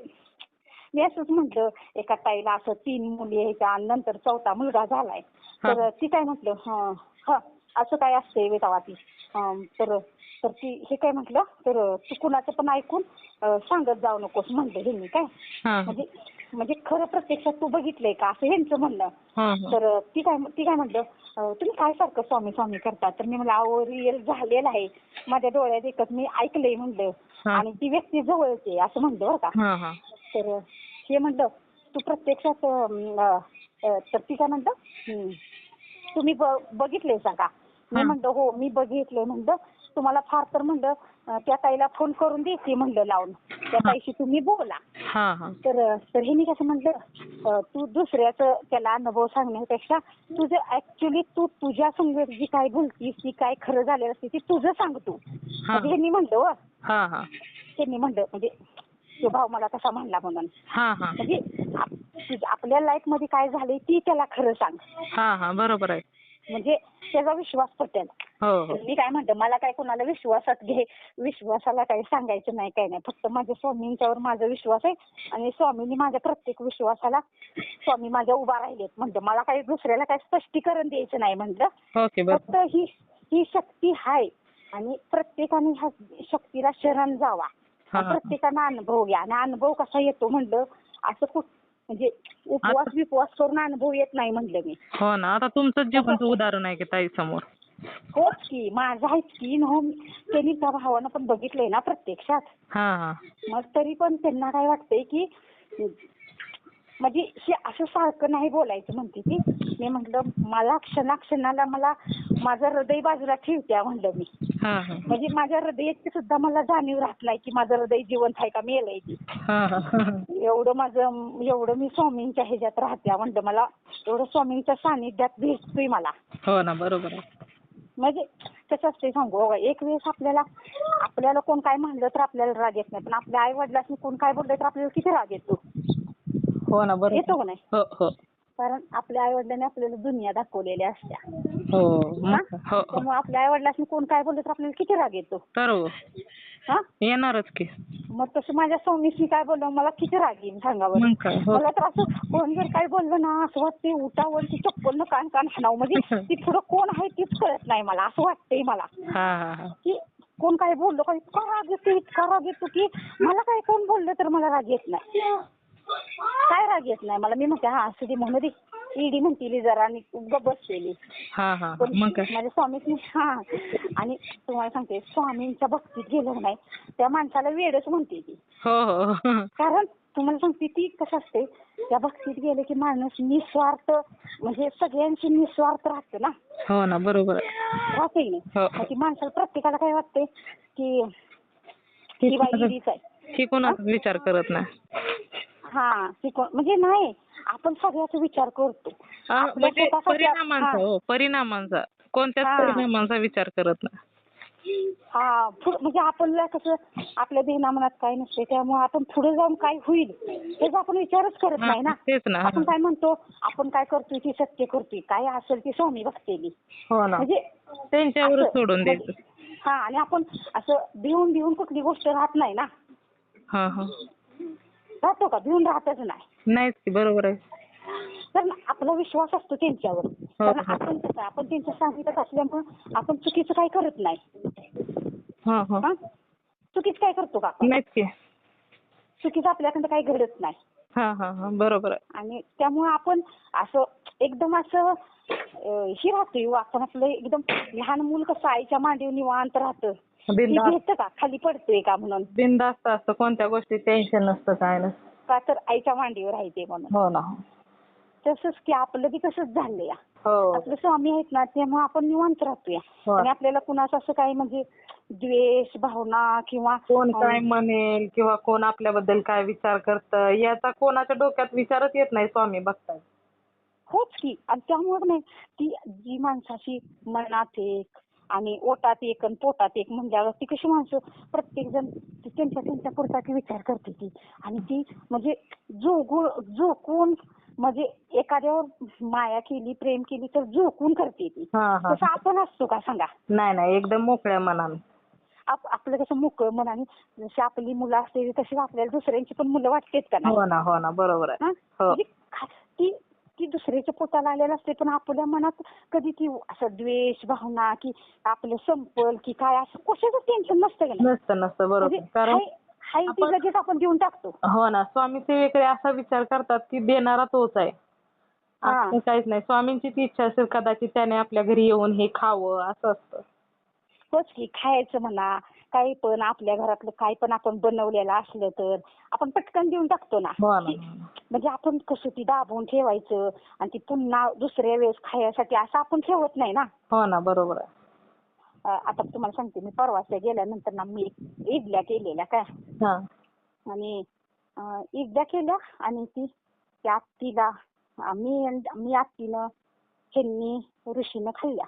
मी असंच म्हटलं एका ताईला असं 3 मुली यायच्या आणि नंतर 4था मुलगा झालाय तर ती काय म्हटलं असं काय असतंय वेतावा ती तर ती हे काय म्हटलं तर तू कुणाचं पण ऐकून सांगत जाऊ नकोस म्हणलं ह्यांनी काय म्हणजे खरं प्रत्यक्षात तू बघितलंय का असं ह्यांचं म्हणणं. तर ती काय म्हटलं तुम्ही काय सारखं स्वामी स्वामी करता तर मी म्हणलं अहो रिअल झालेलं आहे माझ्या डोळ्यात एकच मी ऐकलंय म्हणलं आणि ती व्यक्ती जवळच आहे असं म्हणलं बरं का. तर हे म्हणलं तू प्रत्यक्षात तर ती काय म्हणतं तुम्ही बघितलंय का. मी म्हणलं हो मी बघितलंय म्हणलं तुम्हाला फार तर म्हणलं त्या ताईला फोन करून देते म्हणलं लावून त्या ताईशी तुम्ही बोला. तर ह्यांनी कसं म्हणलं तू दुसऱ्याचं त्याला अनुभव सांगण्यापेक्षा तुझं ऍक्च्युली तू तुझ्या संगत जी काय बोलतीस ती काय खरं झालेलं असते ती तुझं सांग तू. ह्यांनी म्हणलं त्यांनी म्हणलं म्हणजे तो भाऊ मला कसा म्हणला म्हणून म्हणजे आपल्या लाईफ मध्ये काय झालंय ती त्याला खरं सांग. बरोबर आहे. म्हणजे त्याचा विश्वास पटेल. मी काय म्हणते मला काय कोणाला विश्वासाला काही सांगायचं नाही काही नाही फक्त माझ्या स्वामींच्यावर माझा विश्वास आहे आणि स्वामींनी माझ्या प्रत्येक विश्वासाला स्वामी माझ्या उभा राहिलेत म्हणलं मला काही दुसऱ्याला काही स्पष्टीकरण द्यायचं नाही म्हणलं. फक्त ही शक्ती आहे आणि प्रत्येकाने ह्या शक्तीला शरण जावा प्रत्येकानं अनुभव घ्या आणि अनुभव कसा येतो म्हणलं असं म्हणजे उपवास करून अनुभव येत नाही म्हणलं मी. हो ना आता तुमचं जीवनचं उदाहरण आहे की ताई समोर. होच की माझं आहेच की त्यांनी त्या भावानं पण बघितलंय ना प्रत्यक्षात. मग तरी पण त्यांना काय वाटतंय की म्हणजे हे असं सारखं नाही बोलायचं म्हणते ती. मी म्हटलं मला क्षणाला मला माझं हृदय बाजूला ठेवत्या म्हणलं मी हा हा म्हणजे माझ्या हृदयाची सुद्धा मला जाणीव राहत नाही की माझं हृदय जिवंत आहे का मेलंय की. हा हा एवढं मी स्वामींच्या ह्याच्यात राहते म्हणलं मला एवढं स्वामींच्या सानिध्यात भेटतोय मला. हो ना बरोबर आहे. म्हणजे कसं असते सांगू बघा, एक वेळेस आपल्याला कोण काय म्हणलं तर आपल्याला राग येत नाही, पण आपल्या आई वडिलांनी कोण काय बोललं तर आपल्याला किती राग येतो. हो ना बरोबर. येतो का नाही? हो हो कारण आपल्या आई वडिलांनी आपल्याला दुनिया दाखवलेल्या असत्या. हो हा? हो हो त्यामुळे आपल्या आई वडिलांनी कोण काय बोललं तर आपल्याला किती राग येतो. तर हो हा येणारच की. मग तसं माझ्या स्वामींनी काय बोललं मला किती राग येईल सांगा बरं. मग काय हो. मला तर असं कोण जर काय बोललं ना असं वाटते उठावर ती चप्पल कान कान हाणावं, म्हणजे ती पुढं कोण आहे तीच कळत नाही मला, असं वाटतंय मला हा हा हा की कोण काय बोललं का इतका राग येतो की मला काय कोण बोललं तर मला राग येत नाही. काय राग येत नाही मला. मी म्हणते हा असू दे म्हणू दे, ईडी म्हणतेली जरा आणि गप्प बसलेली. हा हा पण मग काय. माझ्या स्वामींनी आणि तुम्हाला सांगते स्वामींच्या भक्तीत गेलं नाही त्या माणसाला वेडच म्हणते ती. हो हो कारण तुम्हाला सांगते ती कसं असते, त्या भक्तीत गेले की माणूस निस्वार्थ म्हणजे सगळ्यांची निस्वार्थ राहते ना. हो ना बरोबर आहे. राहते नाही. हो. मग ती माणसाला प्रत्येकाला काय वाटते की ही बाई ईडीच आहे. ही कोणाचा विचार करत नाही. हा म्हणजे नाही आपण सगळ्याचा विचार करतो. आपल्या म्हणजे स्वतःसाठी परिणामांचा हो परिणामांचा कोणत्याच परिणामांचा विचार करत नाही. म्हणजे आपल्याला कसं आपल्या ध्यानामनात काय नसते त्यामुळे आपण पुढे जाऊन काय होईल त्याचा आपण विचारच करत नाही ना. तेच ना. आपण काय म्हणतो आपण काय करतोय ती सत्य करतोय, काय असेल ती स्वामी बघतेली. हो ना म्हणजे त्यांच्यावर सोडून द्यायचं. आणि आपण असं भिवून कुठली गोष्ट राहत नाही ना. हा हा राहतो का? भिवून राहतच नाही. नाहीच की बरोबर आहे. तर आपला विश्वास असतो त्यांच्यावर. कारण आपण कसं आपण त्यांच्या सांगितलं असल्यामुळे आपण चुकीचं काय करत नाही. हा हा चुकीचं काय करतो का आपण? नाहीच की. चुकीचं आपल्याकडे काही घडत नाही. हा हा हा बरोबर आहे. आणि त्यामुळे आपण असं एकदम असं हे राहतोय आपण आपलं एकदम लहान मूल कसं आईच्या मांडीवर निवांत राहतं. भेटतं का खाली पडतोय का म्हणून. बिनधास्त असतं कोणत्या गोष्टी टेन्शन नसतं काय नसतं. का तर आईच्या मांडीवर राहते म्हणून. हो ना. तसंच की आपलं बी तसंच झालंय. हो आपले स्वामी आहेत ना त्यामुळे आपण निवांत राहतोय. आणि आपल्याला कुणाचं असं काही म्हणजे द्वेष भावना किंवा कोण काय म्हणेल किंवा कोण आपल्याबद्दल काय विचार करतं याचा कोणाच्या डोक्यात विचारच येत नाही स्वामी बघताय. होच की. आणि त्यामुळे नाही ती जी माणसाची मनात एक आणि ओटात एक आणि पोटात एक म्हणल्यावर ती कशी माणसं प्रत्येक जण त्यांच्या पुरता विचार करते ती. आणि ती म्हणजे झोकून म्हणजे एखाद्यावर माया केली प्रेम केली तर झोकून करते ती. तसं आपण असतो का सांगा? नाही एकदम मोकळ्या मनाने. आपलं कसं मोकळं मनाने जशी आपली मुलं असते तशी आपल्याला दुसऱ्यांची पण मुलं वाटतेत का नाही? हो ना बरोबर आहे. म्हणजे ती दुसऱ्याच्या पोटाला आलेला असते पण आपल्या मनात कधी ती असं द्वेष भावना की आपलं संपल की काय असं कशाचं टेन्शन नसतं का नाही? नसतं बरोबर. कारण हाय ती लगेच आपण देऊन टाकतो. हो ना स्वामी सेवेकडे असा विचार करतात की देणारा तोच आहे. असं काहीच नाही. स्वामींची ती इच्छा असेल कदाचित त्याने आपल्या घरी येऊन हे खावं असं असतं. होच की. खायचं म्हणा काही पण आपल्या घरातलं काही पण आपण बनवलेलं असलं तर आपण पटकन देऊन टाकतो ना. म्हणजे आपण कसं ती दाबून ठेवायचं आणि ती पुन्हा दुसऱ्या वेळेस खायसाठी असं आपण ठेवत नाही ना. हो ना बरोबर आहे. आता तुम्हाला सांगते मी परवाच्या गेल्यानंतर ना मी इडल्या केलेल्या काय. आणि इडल्या केल्या आणि त्या आत्तीला मी आत्तीनं ह्यांनी ऋषीनं खाल्ल्या.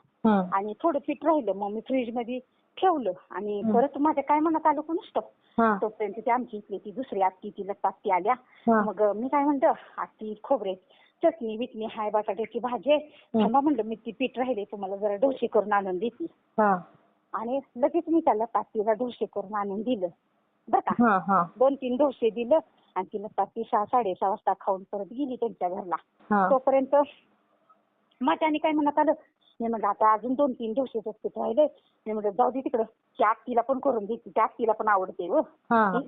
आणि थोडं पीठ राहिलं मग मी फ्रीज मध्ये ठेवलं आणि परत माझ्या काय मनात आलं कोण नसतं तोपर्यंत ती आमची इथली ती दुसरी आत्ती ती आत्ती आल्या. मग मी काय म्हणलं आत्ती खोबरे चटणी बिटणी हाय बटाट्याची भाजी आहे थांबा म्हणलं मी ती पीठ राहिले तुम्हाला जरा डोसे करून आणून देते. आणि लगेच मी त्याला तात्तीला डोसे करून आणून दिलं बरं का. 2-3 डोसे दिलं आणि तिला तात्ती 6-6:30 वाजता खाऊन परत गेली त्यांच्या घरला. तोपर्यंत माझ्याने काय म्हणत आलं मी म्हणलं आता अजून 2-3 डोसेच पीठ राहिले. मी म्हणलं जाऊ दे तिकडं त्या आत्तीला पण करून देते त्या आत्तीला पण आवडते.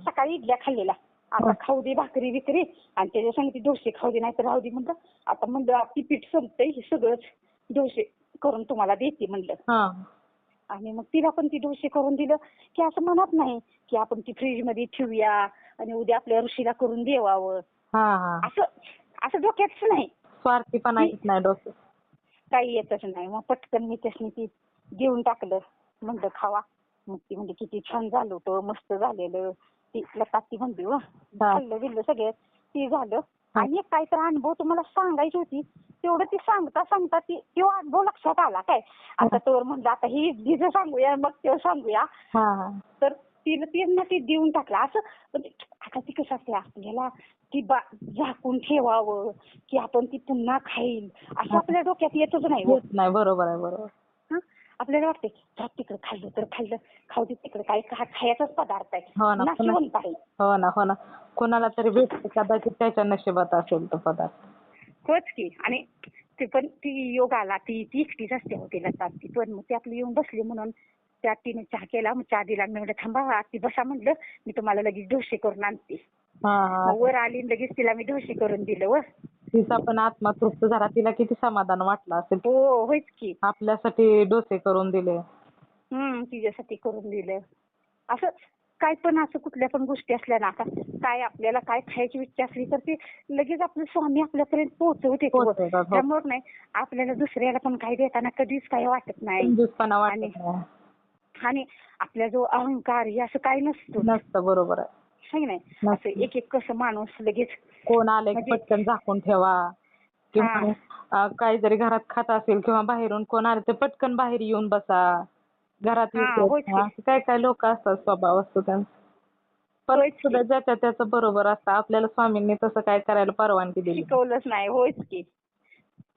सकाळी इडल्या खाल्लेल्या आता खाऊ दे भाकरी विकरी आणि त्याच्या सांगते डोसे खाऊ दे नाही तर राहू दे म्हणलं. आता म्हणलं आत्ती पीठ संपतंय हे सगळंच डोसे करून तुम्हाला देते म्हणलं. आणि मग तिला पण ती डोसे करून दिलं की असं म्हणत नाही की आपण ती फ्रीज मध्ये ठेवूया आणि उद्या आपल्या ऋषीला करून देवावं असं डोक्यातच नाही. स्वार्थीपणा येत नाही डोक्यात. काही येतच नाही. मग पटकन मी त्यासनी ती देऊन टाकलं म्हणलं खावा मग ती म्हणजे किती छान झालं होतं, मस्त झालेलं. ती लता ती म्हणली खाल्लं बिल्लं सगळं ती झालं. आणि एक काहीतरी अनुभव तुम्हाला सांगायची होती, तेवढं ती सांगता सांगता तो अनुभव लक्षात आला काय. आता तर म्हणलं आता ही हिचं सांगूया मग ते सांगूया. तर तिला ती देऊन टाकला असं. म्हणजे आता ती कसं असते आपल्याला ती झाकून ठेवावं की आपण ती पुन्हा खाईल असं आपल्या डोक्यात येतच नाही. नाही, बरोबर आहे, बरोबर. आपल्याला वाटते तिकडे खाल्लं तर खाल्लं, खाऊ दे तिकडे काही खायचाच पदार्थ आहे. हो ना, नाशिवंत आहे. हो ना, हो ना. कोणाला तरी भेटतो कदाचित त्याच्या नशिबात असेल तो पदार्थ. होच की. आणि ते पण ती योगाला ती एकटीच असते होती लता. ती पण मग ती आपली येऊन बसली म्हणून त्या तिने चहा केला. मग चहा दिला. मी म्हणलं थांबा आरती बसा म्हणलं, मी तुम्हाला लगेच डोसे करून आणते. मग वर आली लगेच तिला मी डोसे करून दिलं. तिचा पण आत्मा तृप्त झाला. तिला किती समाधान वाटलं असेल. हो होयच की. आपल्यासाठी डोसे करून दिले. तिच्यासाठी करून दिलं. असं काय पण असं कुठल्या पण गोष्टी असल्या ना, आता काय आपल्याला काय खायची इच्छा असली तर ती लगेच आपले स्वामी आपल्यापर्यंत पोहोचवते. त्यामुळे नाही आपल्याला दुसऱ्याला पण काही देताना कधीच काही वाटत नाही. आणि आपला जो अहंकार हे असं काही नसतं. बरोबर आहे. नाही असं एक कसं माणूस लगेच कोण आले पटकन झाकून ठेवा किंवा काही जरी घरात खात असेल किंवा बाहेरून कोण आले तर पटकन बाहेर येऊन बसा. घरात काय काय लोक असतात स्वभाव असतो त्यांचा. पण सुद्धा ज्याच्या त्याचं बरोबर असतं. आपल्याला स्वामींनी तसं काय करायला परवानगी दिली शिकवलंच नाही. होयच की.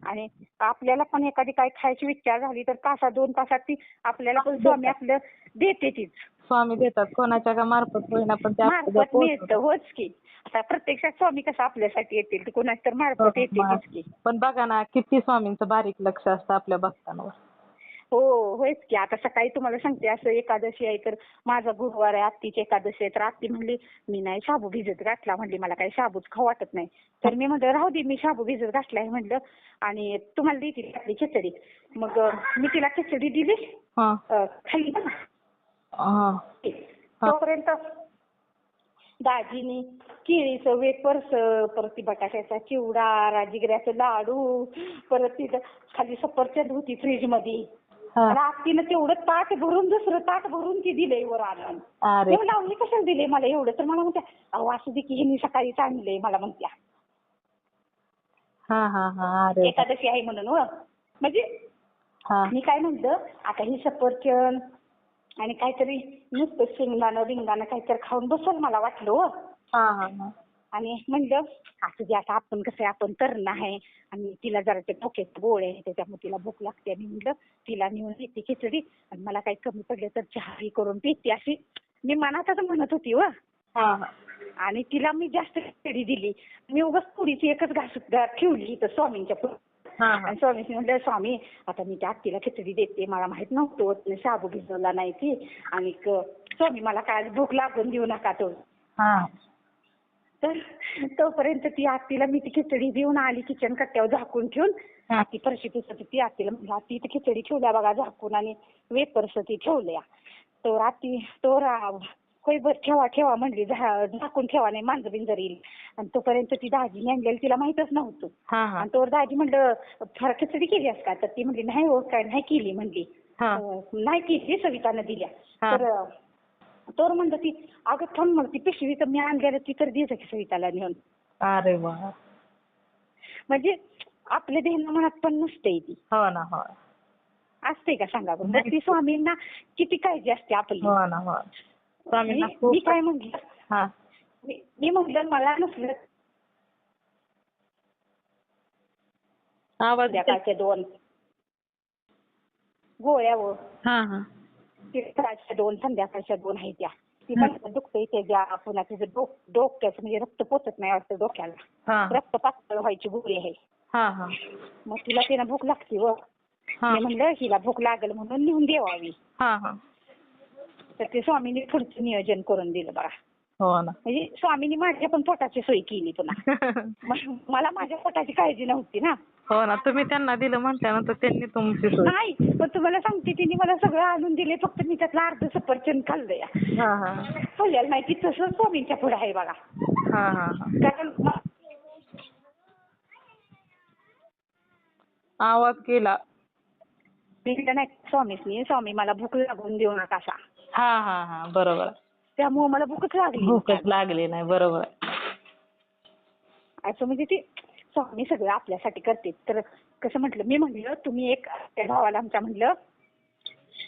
आणि आपल्याला पण एखादी काही खायची इच्छा झाली तर तासात 2 तासात ती आपल्याला पण स्वामी आपलं देते तीच. स्वामी देतात कोणाच्या का मार्फत होईना पण मार्फत मिळतं. होच की. आता प्रत्यक्षात स्वामी कसं आपल्यासाठी येतील ते कोणाच तर मार्फत येतेच की. पण बघा ना किती स्वामींचं बारीक लक्ष असतं आपल्या भक्तांवर. हो होयच की. आता सकाळी तुम्हाला सांगते असं एकादशी आहे तर माझा गुरुवार आहे, आत्तीची एकादशी आहे तर आत्ती म्हणली मी नाही शाबू भिजत घातला म्हणली, मला काही शाबूच खाऊ वाटत नाही. तर मी म्हणलं राहू दे मी शाबू भिजत घातलाय म्हणलं आणि तुम्हाला देते आपली खिचडी. मग मी तिला खिचडी दिली खाल्ली ना. तोपर्यंत दाजीनी केळीचं वेफर्स, परत ती बटाट्याचा चिवडा, राजगिऱ्याचं लाडू, परत तिथं खाली सफरचंद होती फ्रीज मध्ये. आत्तीनं तेवढं ताट भरून दुसरं ताट भरून ती दिलंय वर आणून. लावणी कशाला दिले मला एवढं. तर मला म्हणत्या अहो असू दे की ह्यांनी सकाळी आणलंय मला म्हणत्या. एकादशी आहे म्हणून. म्हणजे मी काय म्हणलं आता ही सफरचंद आणि काहीतरी नुसतं शेंगदाणं बिंगदाणं काहीतरी खाऊन बसल मला वाटलं. आणि म्हणलं असं जे आता आपण कसं आपण तरुण आहे आणि तिला जरा ते डोक्याचे गोळे आहे त्याच्यामुळे तिला भूक लागते. आणि म्हणलं तिला नेऊन देते खिचडी आणि मला काही कमी पडले तर चहा करून पिते अशी मी मनातच म्हणत होती. आणि तिला मी जास्त खिचडी दिली. मी उगाच थोडीशी एकच घास ठेवली तर स्वामींच्या पुढे. आणि स्वामींनी म्हणलं स्वामी आता मी त्या आत्तीला खिचडी देते, मला माहित नव्हतं शाबू भिजवला नाही ती. आणि स्वामी मला काय भूक लागून देऊ नका तो. तर तोपर्यंत ती आत्तीला मी ती खिचडी देऊन आली किचन कट्ट्यावर झाकून ठेवून. ती फरशी पुसत ती आत्तीला म्हणलं आत्ती खिचडी ठेवल्या बघा झाकून आणि वेपर्स ती ठेवल्या. तर आत्ती होय बरं ठेवा ठेवा म्हणली, झाकून ठेवा नाही मांजर बिंजर येईल. आणि तोपर्यंत ती दाजीने आणलेली तिला माहितच नव्हतं. आणि तोवर दाजी म्हणलं खिचडी केली असं का. तर ती म्हणली नाही हो काय नाही केली म्हणली. नाही केली सवितानं दिल्या. तर म्हणलं ती अगं थांब म्हणलं ती पिशवी तर मी आणलेलं ती तर द्यायचं की सविताला नेऊन. अरे वा. म्हणजे आपल्या देहना मनात पण नसते ती. हो ना. हो असते का सांगा बरं. ती स्वामींना किती काळजी असते आपली. हो ना. हो मी काय म्हटलं मी म्हटलं मला नसलं आवाज द्याकाच्या 2 गोळ्या व सकाळच्या 2 संध्याकाळच्या 2 आहेत त्या. ती म्हणतात दुखतंय त्याच्या पुन्हा तिचं डोक्याचं म्हणजे रक्त पोचत नाही वाटतं डोक्याला. रक्त पातळ व्हायची गोळी आहे. मग तिला तिला भूक लागते मी म्हणलं हिला भूक लागल म्हणून नेऊन देवावी. तर ते स्वामींनी पुढचं नियोजन करून दिलं बघा. हो ना. म्हणजे स्वामींनी माझ्या पण पोटाची सोय केली पुन्हा. मला माझ्या पोटाची काळजी नव्हती ना. हो ना. तुम्ही त्यांना दिलं म्हटल्यानंतर त्यांनी तुमची सोय. नाही पण तुम्हाला सांगते तिने मला सगळं आणून दिले फक्त मी त्यातलं अर्ध सफरचंद खाल्लंय. खाल्लेलं नाही ती तसंच स्वामींच्या पुढे आहे बघा. कारण आवाज केला नाही स्वामी मला भूक लागून देऊ नका असा. हा हा हा बरोबर आहे. त्यामुळे मला भूकच लागली नाही. भूकच लागली नाही. बरोबर आहे. असं म्हणजे ते स्वामी सगळं आपल्यासाठी करते. तर कसं म्हटलं, मी म्हटलं तुम्ही एक त्या भावाला आमच्या म्हटलं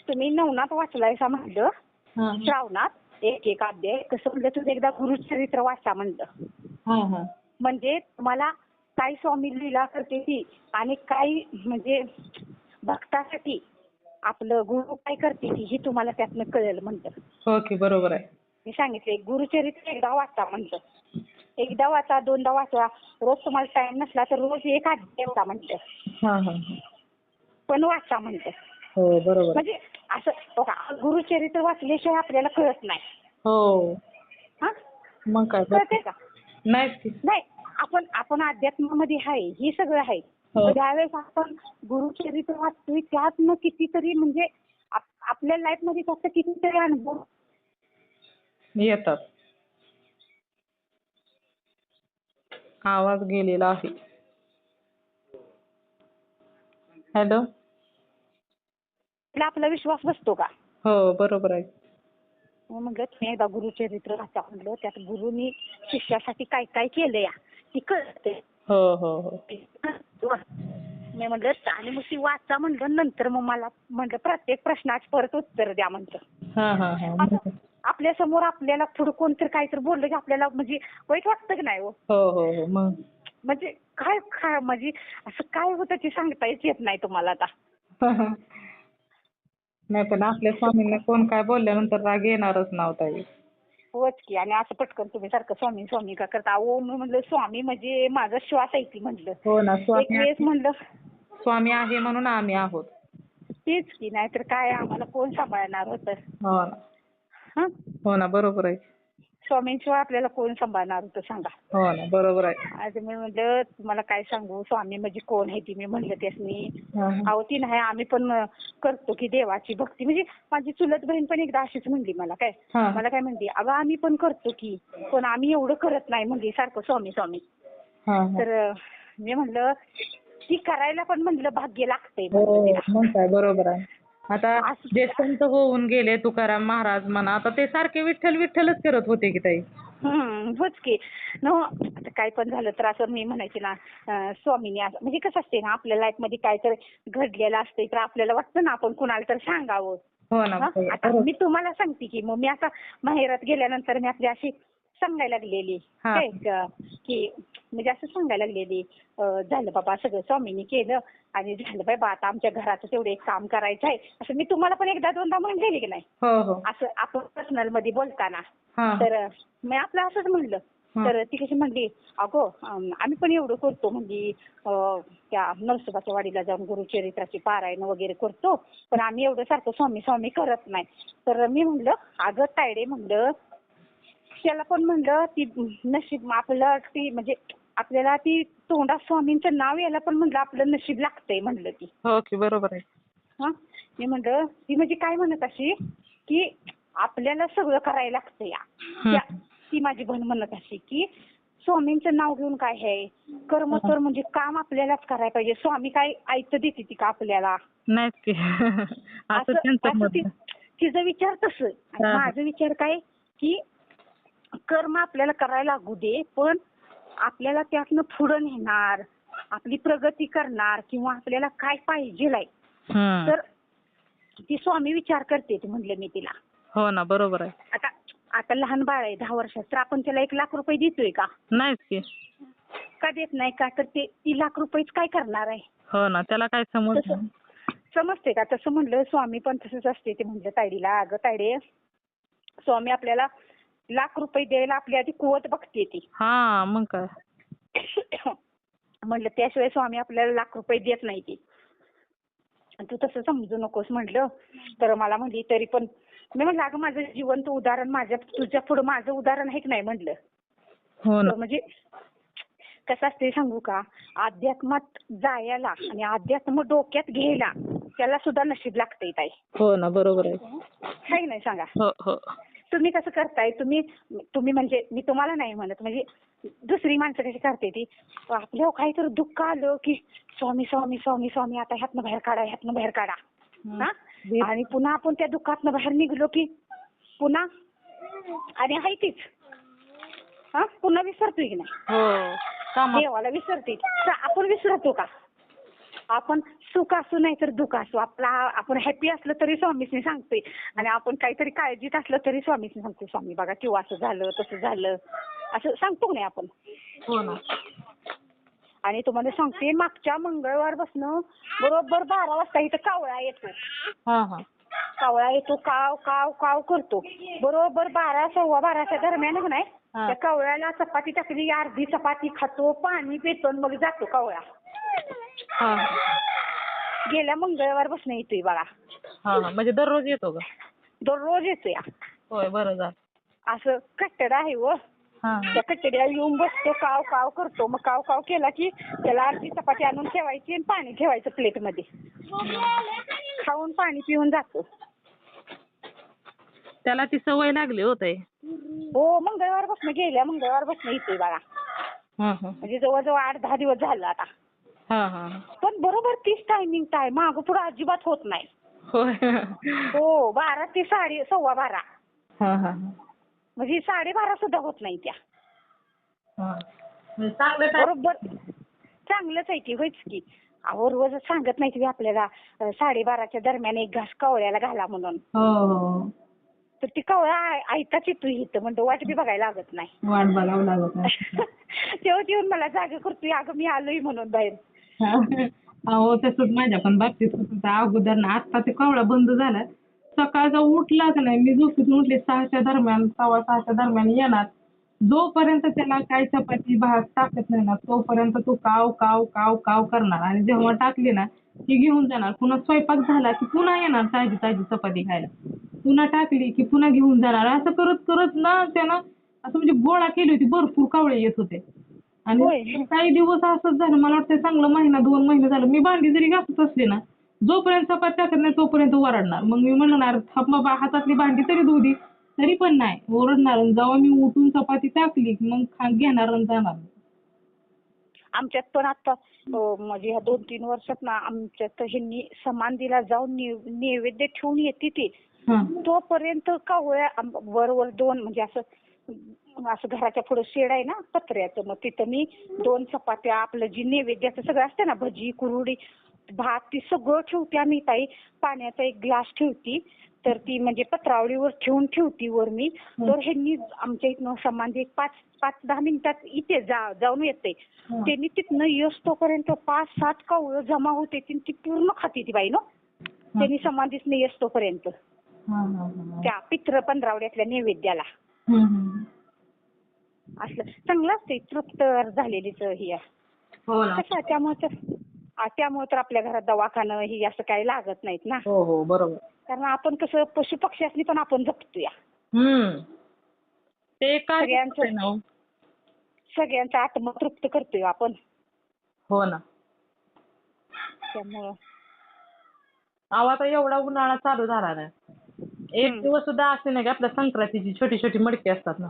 तुम्ही नवनाथ वाचलायसा म्हटलं हा हा श्रावणात एक एक अध्याय, कसं म्हटलं तुम्ही एकदा गुरुचरित्र वाचा म्हणलं. हा हा म्हणजे तुम्हाला काय स्वामी लीला करते ती आणि काय म्हणजे भक्तासाठी आपलं गुरु काय करते ती ही तुम्हाला त्यातनं कळेल म्हणतं. हो की बरोबर आहे. मी सांगितले गुरुचरित्र एकदा वाचा म्हणतं. एकदा वाचा, दोनदा वाचा, रोज तुम्हाला टाइम नसला तर रोज एक अध्याय वाचा म्हणतं. हा हा पण वाचा म्हणतं. हो बरोबर. म्हणजे असं बघा, गुरुचरित्र वाचल्याशिवाय आपल्याला कळत नाही. हो हा मग काय कळते का? नाहीच की. नाही, आपण अध्यात्मामध्ये आहे, हे सगळं आहे. हो. ज्यावेळेस आपण गुरुचरित्र वाचतोय त्यातनं कितीतरी म्हणजे आपल्या लाईफ मध्ये त्याचा कितीतरी अनुभव येतात. आवाज गेलेला आहे. हॅलो. आपला विश्वास बसतो का? हो बरोबर आहे. मग म्हटलं तुम्ही एकदा गुरुचरित्र वाचा म्हणलं. त्यात गुरुनी शिष्यासाठी काय काय केलं या ती कळते. हो हो हो मी म्हटलं आणि मग ती वाचा म्हणलं. नंतर मग मला म्हटलं प्रत्येक प्रश्नाचं परत उत्तर द्या म्हणतं. हा हा हा आपल्या समोर आपल्याला पुढे कोणतरी काहीतरी बोललं की आपल्याला म्हणजे वाईट वाटतं की नाही हो? हो हो हो मग म्हणजे काय म्हणजे असं काय होतं ते सांगताच येत नाही तुम्हाला आता. नाही पण आपल्या स्वामींना कोण काय बोलल्यानंतर राग येणारच नव्हता. होच की. आणि असं पटकन तुम्ही सारखं स्वामी स्वामी का करता? अहो मी म्हणलं स्वामी म्हणजे माझा श्वास आहे की म्हटलं. हो ना. एक स्वामी वेळेस म्हणलं स्वामी आहे म्हणून आम्ही आहोत. तेच की, नाहीतर काय आम्हाला कोण सांभाळणार होतं? हो ना. हं? हो ना बरोबर आहे. स्वामींशिवाय आपल्याला कोण सांभाळणार होतं सांगा? हो ना बरोबर आहे. आज मी म्हणलं तुम्हाला काय सांगू, स्वामी म्हणजे कोण आहे ती मी म्हणलं त्यासनी. हा, हा. अहो ती नाही, आम्ही पण करतो की देवाची भक्ती. म्हणजे माझी चुलत बहीण पण एकदा अशीच म्हणली मला हा. मला काय म्हणली, अगं आम्ही पण करतो की, पण आम्ही एवढं करत नाही म्हणली सारखं स्वामी स्वामी. हा, हा. तर मी म्हणलं ती करायला पण म्हणलं भाग्य लागतंय हो म्हणलं तिला. मग काय बरोबर आहे. आता जे संत होऊन गेले तुकाराम महाराज म्हणा, आता ते सारखे विठ्ठल विठ्ठलच करत होते की ताई. होच की. आता काय पण झालं तर असं मी म्हणायचे ना स्वामीने असं म्हणजे कसं असते ना आपल्या लाईफ मध्ये काय तर घडलेलं असते तर आपल्याला वाटतं ना आपण कुणाला तर सांगावं. हो ना. आता मी तुम्हाला सांगते की मग मी आता माहेरात गेल्यानंतर मी आपली अशी सांगायला लागलेली हा. काय की म्हणजे असं सांगायला लागलेली झालं बाबा सगळं स्वामींनी केलं आणि झालं बाबा आता आमच्या घराचं तेवढं एक काम करायचं आहे असं मी तुम्हाला पण एकदा दोनदा म्हणलेली की नाही हो हो असं आपण पर्सनल मध्ये बोलताना. हा. तर मी आपलं असंच म्हणलं. तर ती कशी म्हणली, अगो आम्ही पण एवढं करतो म्हणजे त्या नरसोबाच्या वाडीला जाऊन गुरुचरित्राची पारायण वगैरे करतो पण आम्ही एवढं सारखं स्वामी स्वामी करत नाही. तर मी म्हणलं अगं तायडे म्हणलं त्याला पण म्हणलं ती नशीब आपलं ती म्हणजे आपल्याला ती तोंडात स्वामींचं नाव यायला पण म्हणलं आपलं नशीब लागतंय म्हणलं ती. हो की बरोबर आहे. हा मी म्हणलं ती म्हणजे काय म्हणत अशी की आपल्याला सगळं करायला लागतं या. ती माझी बहीण म्हणत अशी की स्वामींचं नाव घेऊन काय आहे कर्म तर म्हणजे काम आपल्यालाच करायला पाहिजे. स्वामी काय ऐकतं देते ती का आपल्याला? नाहीच की. असं त्यांचं मत. तिचा विचार तसं आणि माझा विचार काय की कर्म आपल्याला करायला लागू दे पण आपल्याला त्यातनं पुढं नेणार आपली प्रगती करणार किंवा आपल्याला काय पाहिजे तर ती स्वामी विचार करते म्हणलं मी तिला. हो ना बरोबर आहे. आता लहान बाळ आहे 10 वर्षाचं तर आपण त्याला 1 लाख रुपये देतोय का? नाहीच की. का देत नाही का? तर ते 1 लाख रुपयेच काय करणार आहे? हो ना त्याला काय समजते का? तसं म्हणलं स्वामी पण तसंच असते ते म्हणलं तायडीला, अगं तायडे स्वामी आपल्याला 1 लाख रुपये द्यायला आपली आधी कुवत बघते ती. हा मग काय. म्हणलं त्याशिवाय स्वामी आपल्याला 1 लाख रुपये देत नाही ती. तू तसं समजू नकोस म्हटलं. तर मला म्हणली तरी पण मी म्हणलं अगं माझं जिवंत उदाहरण तुझ्या पुढं माझं उदाहरण आहे की नाही म्हटलं. हो ना. म्हणजे कसं असते सांगू का अध्यात्मात जायला आणि अध्यात्म डोक्यात घ्यायला त्याला सुद्धा नशीब लागतंय ताई. हो ना बरोबर आहे. आहे नाही सांगा. हो हो. तुम्ही कसं करताय तुम्ही म्हणजे मी तुम्हाला नाही म्हणत म्हणजे दुसरी माणसं कशी करते ती आपल्यावर काहीतरी दुःख आलं की स्वामी स्वामी स्वामी स्वामी आता ह्यातनं बाहेर काढा ह्यातनं बाहेर काढा. आणि पुन्हा आपण त्या दुःखातनं बाहेर निघलो की पुन्हा आणि आहे तीच. हा पुन्हा विसरतोय की नाही. हो कामात. देवाला विसरते. आपण विसरतो का? आपण सुख असू नाही तर दुःख असू आपण हॅपी असलं तरी स्वामीसनी सांगतोय आणि आपण काहीतरी काळजीत असलं तरी स्वामीसनी सांगतोय, स्वामी बघा किंवा असं झालं तसं झालं असं सांगतो की नाही आपण. हो ना. आणि तुम्हाला सांगते मागच्या मंगळवारपासनं बरोबर 12 वाजता इथं कावळा येतो. हा हा. कावळा येतो, काव काव काव करतो. बरोबर 12 12:15 दरम्यान का नाही हा. त्या कावळ्याला चपाती टाकली, अर्धी चपाती खातो, पाणी पितो आणि मग जातो कावळा. हा गेल्या मंगळवारपासून येतोय बघा. हा म्हणजे दररोज येतो का? दररोज येतोय. होय बरं झालं. असं कट्टड आहे व. हा त्या कट्टड्याला येऊन बसतो, काव काव करतो. मग काव काव केला की त्याला अर्धी चपाती आणून ठेवायची आणि पाणी ठेवायचं प्लेटमध्ये. खाऊन पाणी पिऊन जातो. त्याला ती सवय लागली होते. हो गेल्या मंगळवारपासून येतोय बघा. म्हणजे जवळजवळ 8-10 दिवस झालं आता. पण बरोबर तीच टायमिंग मागं पुढं अजिबात होत नाही. होय. हो 12 ते 12:15. म्हणजे 12:30 सुद्धा होत नाही त्या. बरोबर चांगलंच आहे की. होयच की. अहो रोज सांगत नाही की आपल्याला 12:30च्या दरम्यान एक घास कावळ्याला घाला म्हणून. तर ती कावळा ऐकाच येतो इथं म्हणतो वाट बी बघायला लागत नाही. वाट बघावं लागत नाही. तेव्हा येऊन मला जागा करतोय अगं मी आलोय म्हणून बाहेर. अहो तसंच माझ्या पण बाबतीत होतं. अगोदर ना आता ते कावळा बंद झाला. सकाळचा उठला का नाही मी झोपेतून उठले 6च्या दरम्यान 6:15 दरम्यान येणार. जोपर्यंत त्याला काय चपाती भात टाकत नाही ना तोपर्यंत तो काव काव काव काव करणार आणि जेव्हा टाकली ना ती घेऊन जाणार. पुन्हा स्वयंपाक झाला की पुन्हा येणार ताजी ताजी चपाती खायला. पुन्हा टाकली की पुन्हा घेऊन जाणार. असं करत करत ना त्यानं असं म्हणजे गोळा केली होती. भरपूर कावळे येत होते. आणि काही दिवस असंच झालं. मला वाटतं चांगलं 1-2 महिने झालं. मी भांडी जरी घासत असले ना जोपर्यंत चपाती टाकत नाही तोपर्यंत ओरडणार. मग मी म्हणणार थांब बाबा हातातली भांडी तरी धुऊ दे. तरी पण नाही ओरडणार. जेव्हा मी उठून चपाती टाकली मग घेणार आणि जाणार. आमच्यात पण आता म्हणजे ह्या 2-3 वर्षात ना आमच्यात ह्यांनी समाधीला जाऊन नैवेद्य ठेवून येते ते. तोपर्यंत कावळ्या वर 2 म्हणजे असं घराच्या पुढे शेड आहे ना पत्र्याचं. मग तिथं मी 2 चपात्या आपलं जी नैवेद्याचं सगळं असतं ना भजी कुरडी भात ती सगळं ठेवते आम्ही ताई. पाण्याचा एक ग्लास ठेवती तर ती म्हणजे पत्रावळीवर ठेवती वर मी. तर ह्यांनी आमच्या इथनं समाधी एक 5-10 मिनिटात इथे जाऊन येते. त्यांनी तिथनं येस्तोपर्यंत 5-7 कावळं जमा होते ती पूर्ण खाती ती बाई ना. त्यांनी समाधीच येस्तोपर्यंत त्या पित्र पंधरावड्यातल्या नैवेद्याला. असलं चांगलं असते तृप्त झालेलीच ही. कसं त्यामुळे तर आपल्या घरात दवाखानं ही असं काही लागत नाहीत ना. हो बरोबर. कारण आपण कसं पशु पक्ष्यासनी पण आपण जपतोया. ते काय सगळ्यांचा आत्मा तृप्त करतोय आपण. हो ना. त्यामुळं आता एवढा उन्हाळा चालू झाला ना एक दिवस सुद्धा असे नाही की आपल्या संक्रांतीची छोटी छोटी मडकी असतात ना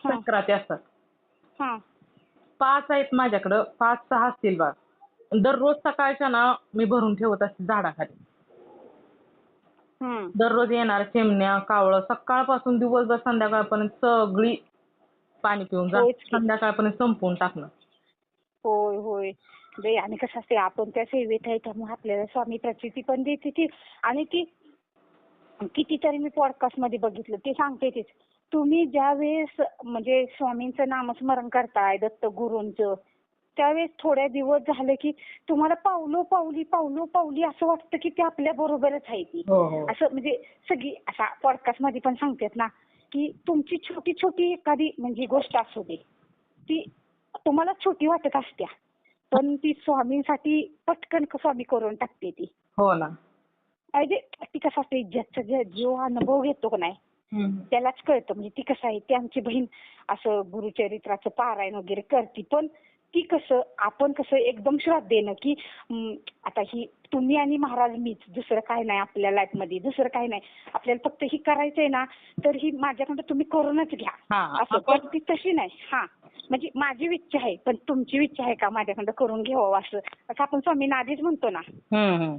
संक्रांती असतात. 5 आहेत माझ्याकडं 5-6 असतील बघ. दररोज सकाळच्या ना मी भरून ठेवत असते झाडाखाली. दररोज येणार चिमण्या कावळं सकाळपासून दिवसभर संध्याकाळपर्यंत सगळी पाणी पिऊन जात संध्याकाळपर्यंत संपवून टाकणं. होय होय. आणि कसं असते आपण त्या सेवेत आहे त्यामुळे आपल्याला स्वामी प्रचिती पण देते ती. आणि ती कितीतरी मी पॉडकास्ट मध्ये बघितलं ते सांगते तेच. तुम्ही ज्या वेळेस म्हणजे स्वामींचं नामस्मरण करताय दत्त गुरूंचं त्यावेळेस थोड्या दिवस झाले की तुम्हाला पावली असं वाटतं की ते आपल्या बरोबरच आहे ती. असं म्हणजे सगळी असा पॉडकास्ट मध्ये पण सांगतात ना की तुमची छोटी छोटी एखादी म्हणजे गोष्ट असू दे ती तुम्हाला छोटी वाटत असत्या पण ती स्वामींसाठी पटकन स्वामी करून टाकते ती. हो ना. म्हणजे ती कसं असते ज्याचा जो अनुभव घेतो का नाही त्यालाच कळतं. म्हणजे ती कसं आहे ती आमची बहीण असं गुरुचरित्राचं पारायण वगैरे करते पण ती कसं आपण कसं एकदम श्रद्धेनं की आता ही तुम्ही आणि महाराज मीच दुसरं काय नाही आपल्या लाईफ मध्ये दुसरं काय नाही आपल्याला फक्त ही करायचंय ना तर ही माझ्याकडे तुम्ही करूनच घ्या असं. पण ती तशी नाही. म्हणजे माझी इच्छा आहे पण तुमची इच्छा आहे का माझ्याकडे करून घ्यावं असं आपण स्वामींना आधीच म्हणतो ना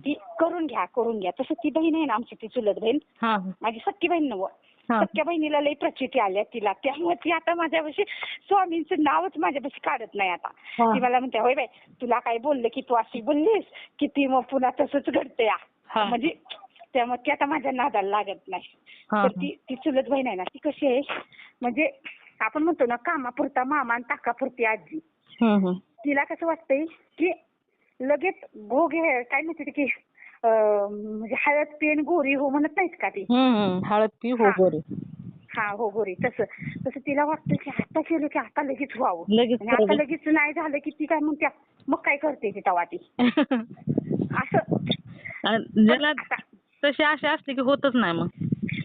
ती करून घ्या. तसं ती बहीण आहे ना आमची ती चुलत बहीण माझी सख्खी बहीण नव्हं हा. सख्या बहिणीला लई प्रचिती आल्या तिला, त्यामुळे ती आता माझ्यापाशी स्वामींचं नावच माझ्यापाशी काढत नाही आता. हा. ती मला म्हणते, होय बाई तुला काय बोलले की तू अशी बोललीस की ती मग पुन्हा तसंच घडते हा. म्हणजे त्यामुळे ती आता माझ्या नादाला लागत नाही. हा. तर ती चुलत बहीण आहे ना, ती कशी आहे म्हणजे आपण म्हणतो ना कामापुरता मामा आणि ताकापुरती आजी. तिला कसं वाटतंय की लगेच काय म्हणते की म्हणजे हळद पेन गोरी हो म्हणत नाहीत का ती. हळद पी हो गोरी. हा हो गोरी तसं तिला वाटतं की आता केलं की आता लगेच व्हावं. लगेच आणि आता लगेच नाही झालं की ती काय म्हणत्या मग काय करते ती तवा ती असं. ज्याला तशी आशा असली की होतच नाही मग.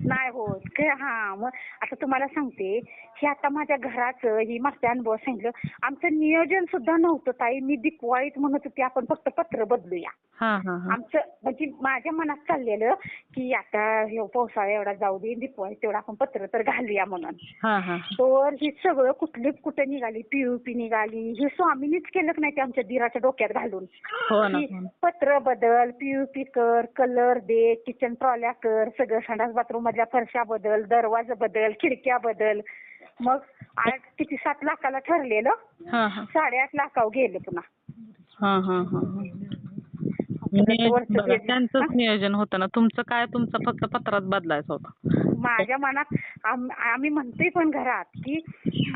नाही होत. हा मग आता तुम्हाला सांगते हे आता माझ्या घराचं ही मागच्या अनुभव सांगितलं. आमचं नियोजन सुद्धा नव्हतं ताई. मी दिवाळीत म्हणत होते आपण फक्त पत्र बदलूया. आमचं म्हणजे माझ्या मनात चाललेलं की आता पावसाळा एवढा जाऊ दे, दिवाळीत तेवढं आपण पत्र तर घालूया म्हणून. तर हे सगळं कुठे निघाली, पीयूपी निघाली. हे स्वामीनीच केलं नाही ते आमच्या दिराच्या डोक्यात घालून. पत्र बदल, पीयूपी कर, कलर दे, किचन ट्रॉल्या कर, सगळं संडास बाथरूम मधल्या फरशा बदल, दरवाजा बदल, खिडक्या बदल. मग 7 लाखाला ठरलेलं 8.5 लाखावर गेलं पुन्हा. त्यांचंच नियोजन होतं ना. तुमचं फक्त पत्रात बदलायचं होतं. माझ्या मनात आम्ही म्हणतोय पण घरात की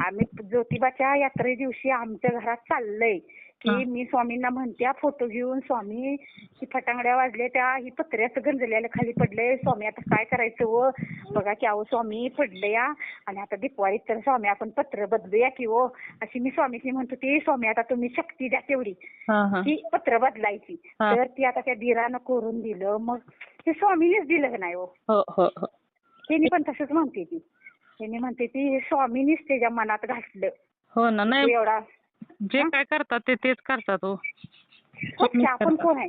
आम्ही ज्योतिबाच्या यात्रे दिवशी आमच्या घरात चाललंय की मी स्वामींना म्हणत्या फोटो घेऊन, स्वामी ही फटांगड्या वाजल्या त्या, ही पत्र्याचं गंजलेलं खाली पडलंय, स्वामी आता काय करायचं व बघा की अहो स्वामी पडलं या आणि आता दिवाळीत तर स्वामी आपण पत्र बदलूया की हो, अशी मी स्वामीची म्हणतो ती. स्वामी आता तुम्ही शक्ती द्या तेवढी ती पत्र बदलायची. तर ती आता त्या दिरानं करून दिलं. मग ते स्वामीनेच दिलं नाही हो. त्यांनी पण तसंच म्हणते ती. त्यांनी म्हणते ती हे स्वामीनीच त्याच्या मनात घातलं. हो ना. नाही एवढा जे काय करतात तेच करतात हो. आपण कोण आहे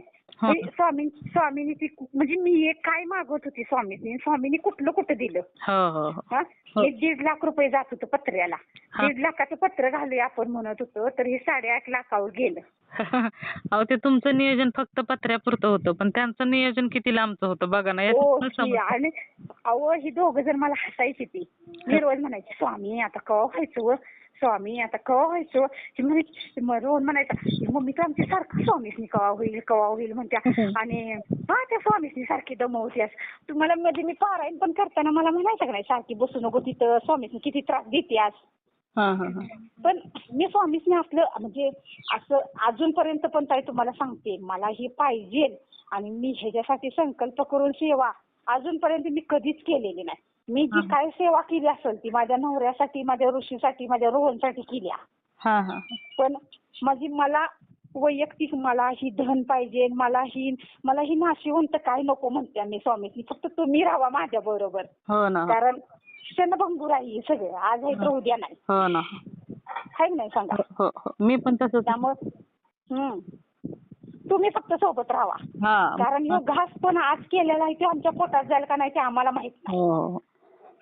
स्वामीनी ती म्हणजे मी एक काय मागवत होती स्वामीनी कुठं दिलं. 1.5 लाख रुपये जात होतं पत्र्याला. 1.5 लाखाचं पत्र घालूया आपण म्हणत होतो तर हे 8.5 लाखावर गेलं. अहो ते तुमचं नियोजन फक्त पत्र्यापुरतं होतं पण त्यांचं नियोजन किती लांबचं होतं बघा ना. आणि अहो ही दोघं जर मला हसायची ती. मी रोज म्हणायची स्वामी आता कवा व्हायचं व स्वामी आता कवा व्हायचं. रोहन म्हणायचा मम्मी तर आमची सारखं स्वामीसनी कवा होईल म्हणत्या. आणि त्या स्वामीसनी सारखी दमवत्यास. तुम्हाला मध्ये मी पारायण पण करताना मला म्हणायचं का नाही सारखी बसू नको तिथं, स्वामीसनी किती त्रास देत्यास. पण मी स्वामीसनी आपलं म्हणजे असं अजूनपर्यंत पण ताई तुम्हाला सांगते मला हे पाहिजे आणि मी ह्याच्यासाठी संकल्प करून सेवा अजूनपर्यंत मी कधीच केलेली नाही. मी जी काय सेवा केली असेल ती माझ्या नवऱ्यासाठी, माझ्या ऋषीसाठी, माझ्या रोहनसाठी केल्या. पण मला वैयक्तिक मला ही धन पाहिजे, मला ही नाशिवंत काय नको म्हणते मी स्वामीची. फक्त तुम्ही राहा माझ्या बरोबर. कारण क्षणभंगूर आहे सगळं. आज आहे तर उद्या नाही. आहे नाही सांगा. मी पण तसंच. त्यामुळे तुम्ही फक्त सोबत राहा. कारण ह्यो घास पण आज केलेला आहे ते आमच्या पोटात जाईल का नाही ते आम्हाला माहित नाही.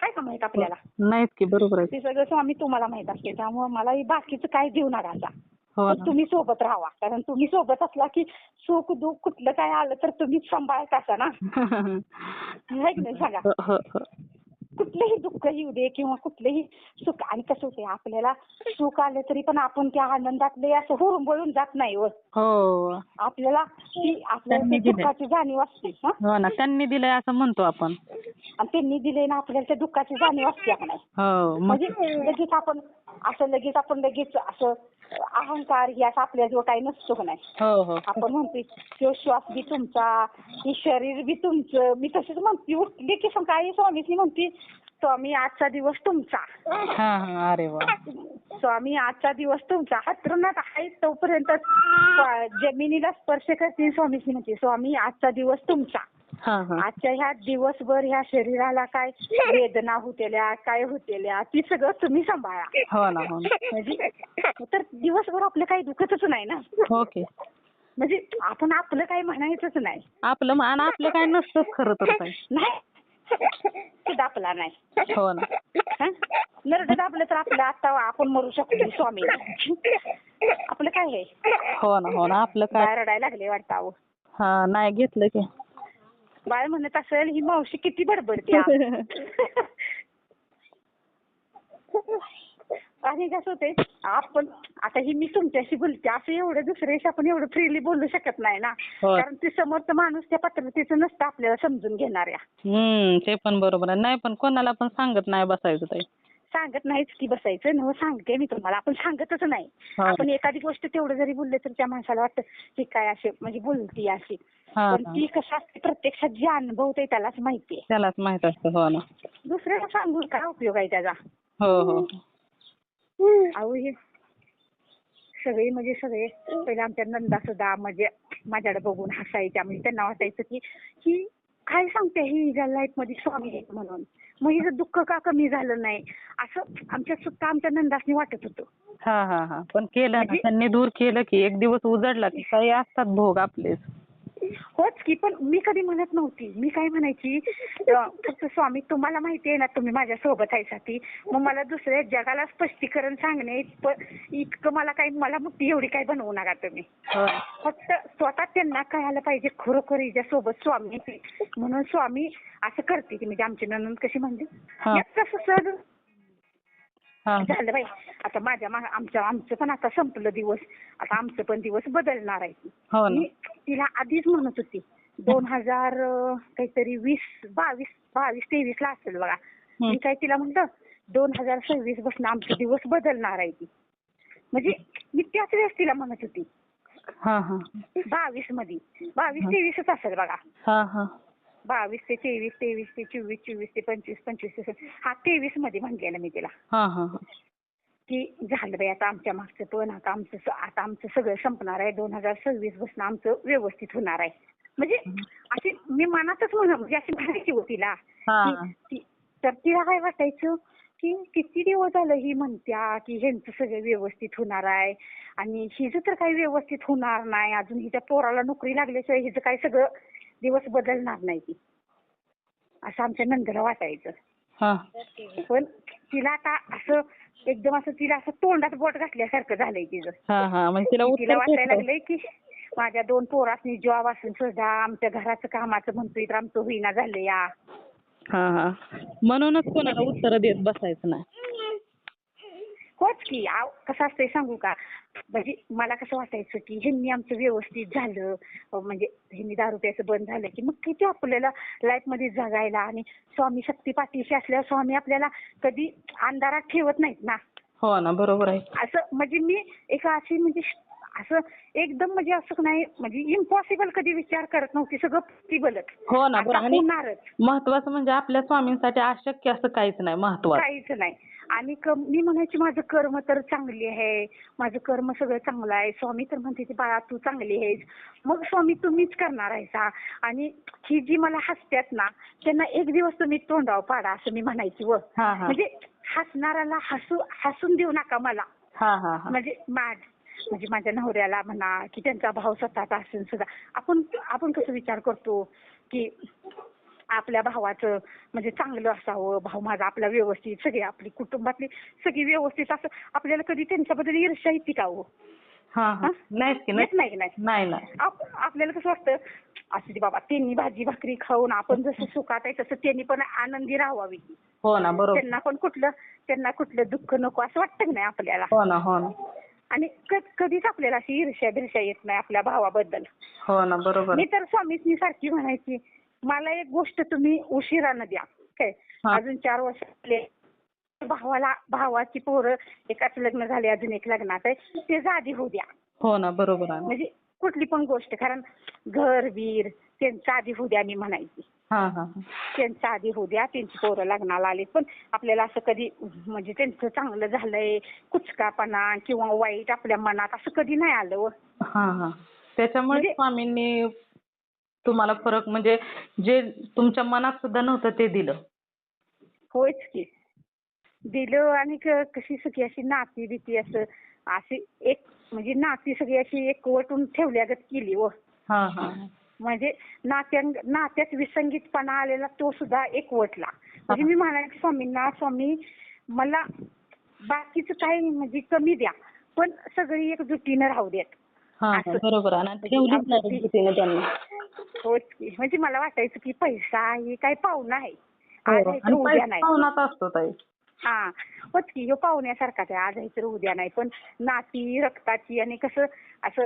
काय का माहित आपल्याला नाहीत की. बरोबर आहे. ते सगळं स्वामी तुम्हाला माहित असते. त्यामुळे मला बाकीचं काय देऊ नका. तुम्ही सोबत राहा. कारण तुम्ही सोबत असला की सुख दुःख कुठलं काय आलं तर तुम्हीच सांभाळत असा ना. नाही सांगा. कुठलंही दुःख येऊ दे किंवा कुठलंही सुख. आणि कसं होते आपल्याला सुख आलं तरी पण आपण त्या आनंदातले असं हुरंबळून जात नाही. आपल्याला दुःखाची जाणीव असते. त्यांनी दिलंय असं म्हणतो आपण. आणि त्यांनी दिले ना आपल्याला त्या दुःखाची जाणीव असते का नाही. म्हणजे लगेच आपण लगेच असं अहंकार हे असं आपल्या जो काही नसतो का नाही. आपण म्हणते तो श्वास बी तुमचा, हे शरीर बी तुमचं. मी तशीच म्हणते उठले की सकाळी स्वामीची म्हणते स्वामी आजचा दिवस तुमचा. अरे वा. स्वामी आजचा दिवस तुमचा. हातरुणात आहे तोपर्यंत जमिनीला स्पर्श करते स्वामीची म्हणते स्वामी आजचा दिवस तुमचा. आजच्या ह्या दिवसभर ह्या शरीराला काय वेदना होतेल्या, काय होतेल्या ती सगळं तुम्ही सांभाळा. म्हणजे तर दिवसभर आपलं काही दुखतच नाही ना. म्हणजे आपण आपलं काही म्हणायचंच नाही. आपलं काय नसतंच खरं तर. नाही सुद्धा आपला नाही. नरड दाबलं तर आपलं आता आपण मरू शकतो स्वामी. आपलं काय आहे. आपलं काय रडायला लागले वाटतं अहो. नाही घेतलं की. बाळ म्हणत असेल ही मावशी किती बडबडते. आणि कसं होतंय आपण आता ही मी तुमच्याशी बोलते असं एवढं दुसऱ्याशी आपण एवढं फ्रीली बोलू शकत नाही ना, हो. कारण ते समोरचा माणूस त्या पात्रतेचं नसतं आपल्याला समजून घेणाऱ्या. ते पण बरोबर आहे. नाही पण कोणाला पण सांगत नाही बसायचं ताई. सांगत नाहीच की बसायचं न, सांगते मी तुम्हाला, आपण सांगतच नाही. हो. आपण एखादी गोष्ट तेवढं जरी बोलले तर त्या माणसाला वाटतं की काय असे म्हणजे बोलती अशी, हा, पण ती कसं असते प्रत्यक्षात जे अनुभवते त्यालाच माहितीये. त्यालाच माहित असतं. हो ना. दुसऱ्याला सांगून काय उपयोग आहे त्याचा. हो हो. अहो हे सगळे म्हणजे सगळे पहिले आमच्या नंदा सुद्धा म्हणजे माझ्याकडे बघून हसायच्या. म्हणजे त्यांना वाटायचं की ही काय सांगते ही हिच्या लाईफ मध्ये स्वामी आहेत म्हणून, मग हिचं दुःख का कमी झालं नाही असं आमच्या सुद्धा आमच्या नंदासनी वाटत होतं. हा हा हा. पण केलं ना म्हणजे त्यांनी, दूर केलं की एक दिवस उजडला की काही असतात भोग आपलेच. होच की, पण मी कधी म्हणत नव्हती. मी काय म्हणायची फक्त स्वामी तुम्हाला माहिती आहे ना तुम्ही माझ्या सोबत आहे, मग मला दुसऱ्या जगाला स्पष्टीकरण सांगणे इतकं मला काही, मला मोठी एवढी काही बनवू नका तुम्ही. हो. फक्त स्वतः त्यांना कळायला पाहिजे खरोखर हिच्या सोबत स्वामी आहे. म्हणून स्वामी असं करते की म्हणजे आमची नणंद कशी म्हणते हा. तसं सहज हा. झालं बाई. आता आमचं पण आता संपलं दिवस, आता आमचं पण दिवस बदलणार आहे. हो ना. मी तिला आधीच म्हणत होती 2000 काहीतरी 22-23 ला असेल बघा. मी काय तिला म्हणलं 2026 पासून आमचे दिवस बदलणार आहे ती. म्हणजे मी त्याच वेळेस तिला म्हणत होती हा हा. 22 मध्ये 22-23च असेल बघा. हा हा. 22 ते 23, 23 ते 24, 24 ते 25, 25 ते हा 23 मध्ये म्हणलेलं मी तिला हा हा. की झालं बाई आता आमच्या मागचं पण आता आमचं सगळं संपणार आहे. 2026 पासून आमचं व्यवस्थित होणार आहे. म्हणजे अशी मी मनातच म्हणजे अशी म्हणायची हो तिला. हा. तर तिला काय वाटायचं की किती दिवस झालं ही म्हणत्या की ह्यांचं सगळं व्यवस्थित होणार आहे आणि हिचं तर काही व्यवस्थित होणार नाही. अजून हिच्या पोराला नोकरी लागल्याशिवाय हिचं काही सगळं दिवस बदलणार नाही ती, असं आमच्या नंदला वाटायचं. हा. पण तिला आता असं एकदम असं तिला असं तोंडात बोट घातल्यासारखं झालंय तिचं. हा हा. म्हणजे तिला तिला उत्तर वाटायला भेटलं. लागलंय की माझ्या 2 पोरासनी जॉब असून सुद्धा आमच्या घराचं कामाचं म्हणतोय तर आमचं होईना झालं या. हा हा. म्हणूनच कोणाला उत्तर देत बसायचं नाही. होच की. कसं असतंय सांगू का, म्हणजे मला कसं वाटायचं की ह्यांनी आमचं व्यवस्थित झालं, म्हणजे ह्यांनी दारू प्यायचं बंद झालं की मग किती आपल्याला लाईफ मध्ये जगायला. आणि स्वामी शक्ती पाठीशी असल्यावर स्वामी आपल्याला कधी अंधारात ठेवत नाहीत ना. हो ना. बरोबर आहे. असं म्हणजे मी एक अशी म्हणजे असं एकदम म्हणजे असं नाही म्हणजे इम्पॉसिबल कधी विचार करत नव्हती. सगळं पॉसिबलच. हो ना. आता बरोबर. आणि होणारच. महत्वाचं म्हणजे आपल्या स्वामींसाठी अशक्य असं काहीच नाही महत्वाचं. काहीच नाही. आणि मी म्हणायची माझं कर्म तर चांगली आहे, माझं कर्म सगळं चांगलं आहे. स्वामी तर म्हणते की बाळा तू चांगली आहेस. मग स्वामी तुम्हीच करणार आहेसा. आणि ही जी मला हसत्यात ना त्यांना एक दिवस तुम्ही तोंडावर पाडा असं मी म्हणायची व. हा हा. म्हणजे हसणाऱ्याला हसून देऊ नका मला. हा हा हा. म्हणजे माझ्या नवऱ्याला म्हणा की त्यांचा भाव स्वतःचा असून सुद्धा आपण कसं विचार करतो की आपल्या भावाचं म्हणजे चांगलं असावं, भाऊ माझा आपला व्यवस्थित, सगळी आपली कुटुंबातली सगळी व्यवस्थित, असं आपल्याला कधी त्यांच्याबद्दल ईर्ष्या येते का हो? हा हा. नाहीच की नाही. नाही. आपल्याला कसं वाटतं असं दे बाबा त्यांनी भाजी भाकरी खाऊन आपण जसं सुखात आहे तसं त्यांनी पण आनंदी राहावी. हो ना. बरोबर. त्यांना कुठलं दुःख नको असं वाटतं की नाही आपल्याला. हो ना. हो ना. आणि कधीच आपल्याला अशी ईर्ष्या येत नाही आपल्या भावाबद्दल. हो ना. बरोबर. मी तर स्वामींनी सारखी म्हणायची मला एक गोष्ट तुम्ही उशिरानं द्या काय, अजून 4 वर्ष भावाची पोरं एकाच लग्न झाले, अजून एक लग्नात आहे, ते आधी होऊ द्या. हो ना. बरोबर आहे. म्हणजे कुठली पण गोष्ट, कारण घर बीर त्यांचं आधी होऊ द्या मी म्हणायची. हा हा. त्यांचं आधी होऊ द्या, त्यांची पोरं लग्नाला आलीत, पण आपल्याला असं कधी म्हणजे त्यांचं चांगलं झालंय कुचकापणा किंवा वाईट आपल्या मनात असं कधी नाही आलं. हा हा. त्याच्यामुळे स्वामींनी तुम्हाला फरक म्हणजे जे तुमच्या मनात सुद्धा नव्हतं ते दिलं. होयच की दिलं. आणि कशी सगळी अशी नाती बिती अशी एक म्हणजे नाती सगळी अशी एकवटून ठेवल्यागत केली हो. हा हा. म्हणजे नात्यात विसंगीतपणा आलेला तो सुद्धा एकवटला. म्हणजे मी म्हणायचे स्वामींना, स्वामी मला बाकीचं काही म्हणजे कमी द्या पण सगळी एकजुटीनं राहू देत. बरोबर आहे. ठेवलीच नाही एकजुटीनं त्यांनी. होच की. म्हणजे मला वाटायचं की पैसा हे काही पाहुणा आहे, हो. आज आहे तर आणि उद्या पैसा नाही. पाहुणाच असतो ताई. हा होच की ह्यो पाहुण्यासारखाच आहे. आज आहे तर उद्या नाही. पण नाती रक्ताची आणि कसं असं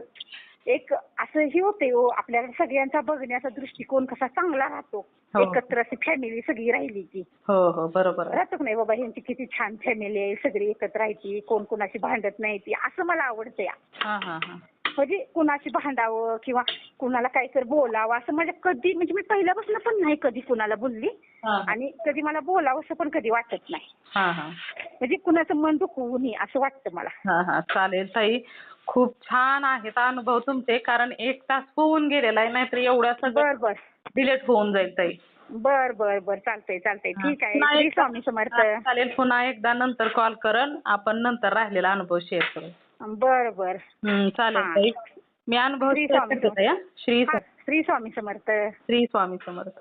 एक असं हे होते हो आपल्याला सगळ्यांचा बघण्याचा दृष्टिकोन कसा चांगला राहतो. हो. एकत्र अशी फॅमिली सगळी राहिली की. हो हो बरोबर आहे. राहतो की नाही बाबा ह्यांची किती छान फॅमिली आहे. सगळी एकत्र राहायची. कोण कोणाशी भांडत नाही ती. असं मला आवडतं या. हा हा हा. म्हणजे कुणाशी भांडावं किंवा कुणाला काहीतरी बोलावं असं म्हणजे कधी म्हणजे मी पहिल्यापासून पण नाही कधी कुणाला बोलली हा आणि कधी मला बोलावं असं पण कधी वाटत नाही. हा हा. म्हणजे कुणाचं मन दुखवू नये असं वाटतं मला. हा हा चालेल ताई. खूप छान आहेत अनुभव तुमचे कारण 1 तास होऊन गेलेला आहे नाहीतर एवढं सगळं बर डिलीट होऊन जाईल ताई. बर बर बर चालतंय हा. ठीक आहे. पुन्हा श्री एकदा स्वामी समर्थ. हा, चालेल पुन्हा एकदा नंतर कॉल करन आपण नंतर राहिलेला अनुभव शेअर करू. बर चालेल हा. ताई. मी अनुभव श्री शेअर स्वामी करते ताई. समर्थ. श्री हा, श्री स्वामी समर्थ. श्री स्वामी समर्थ.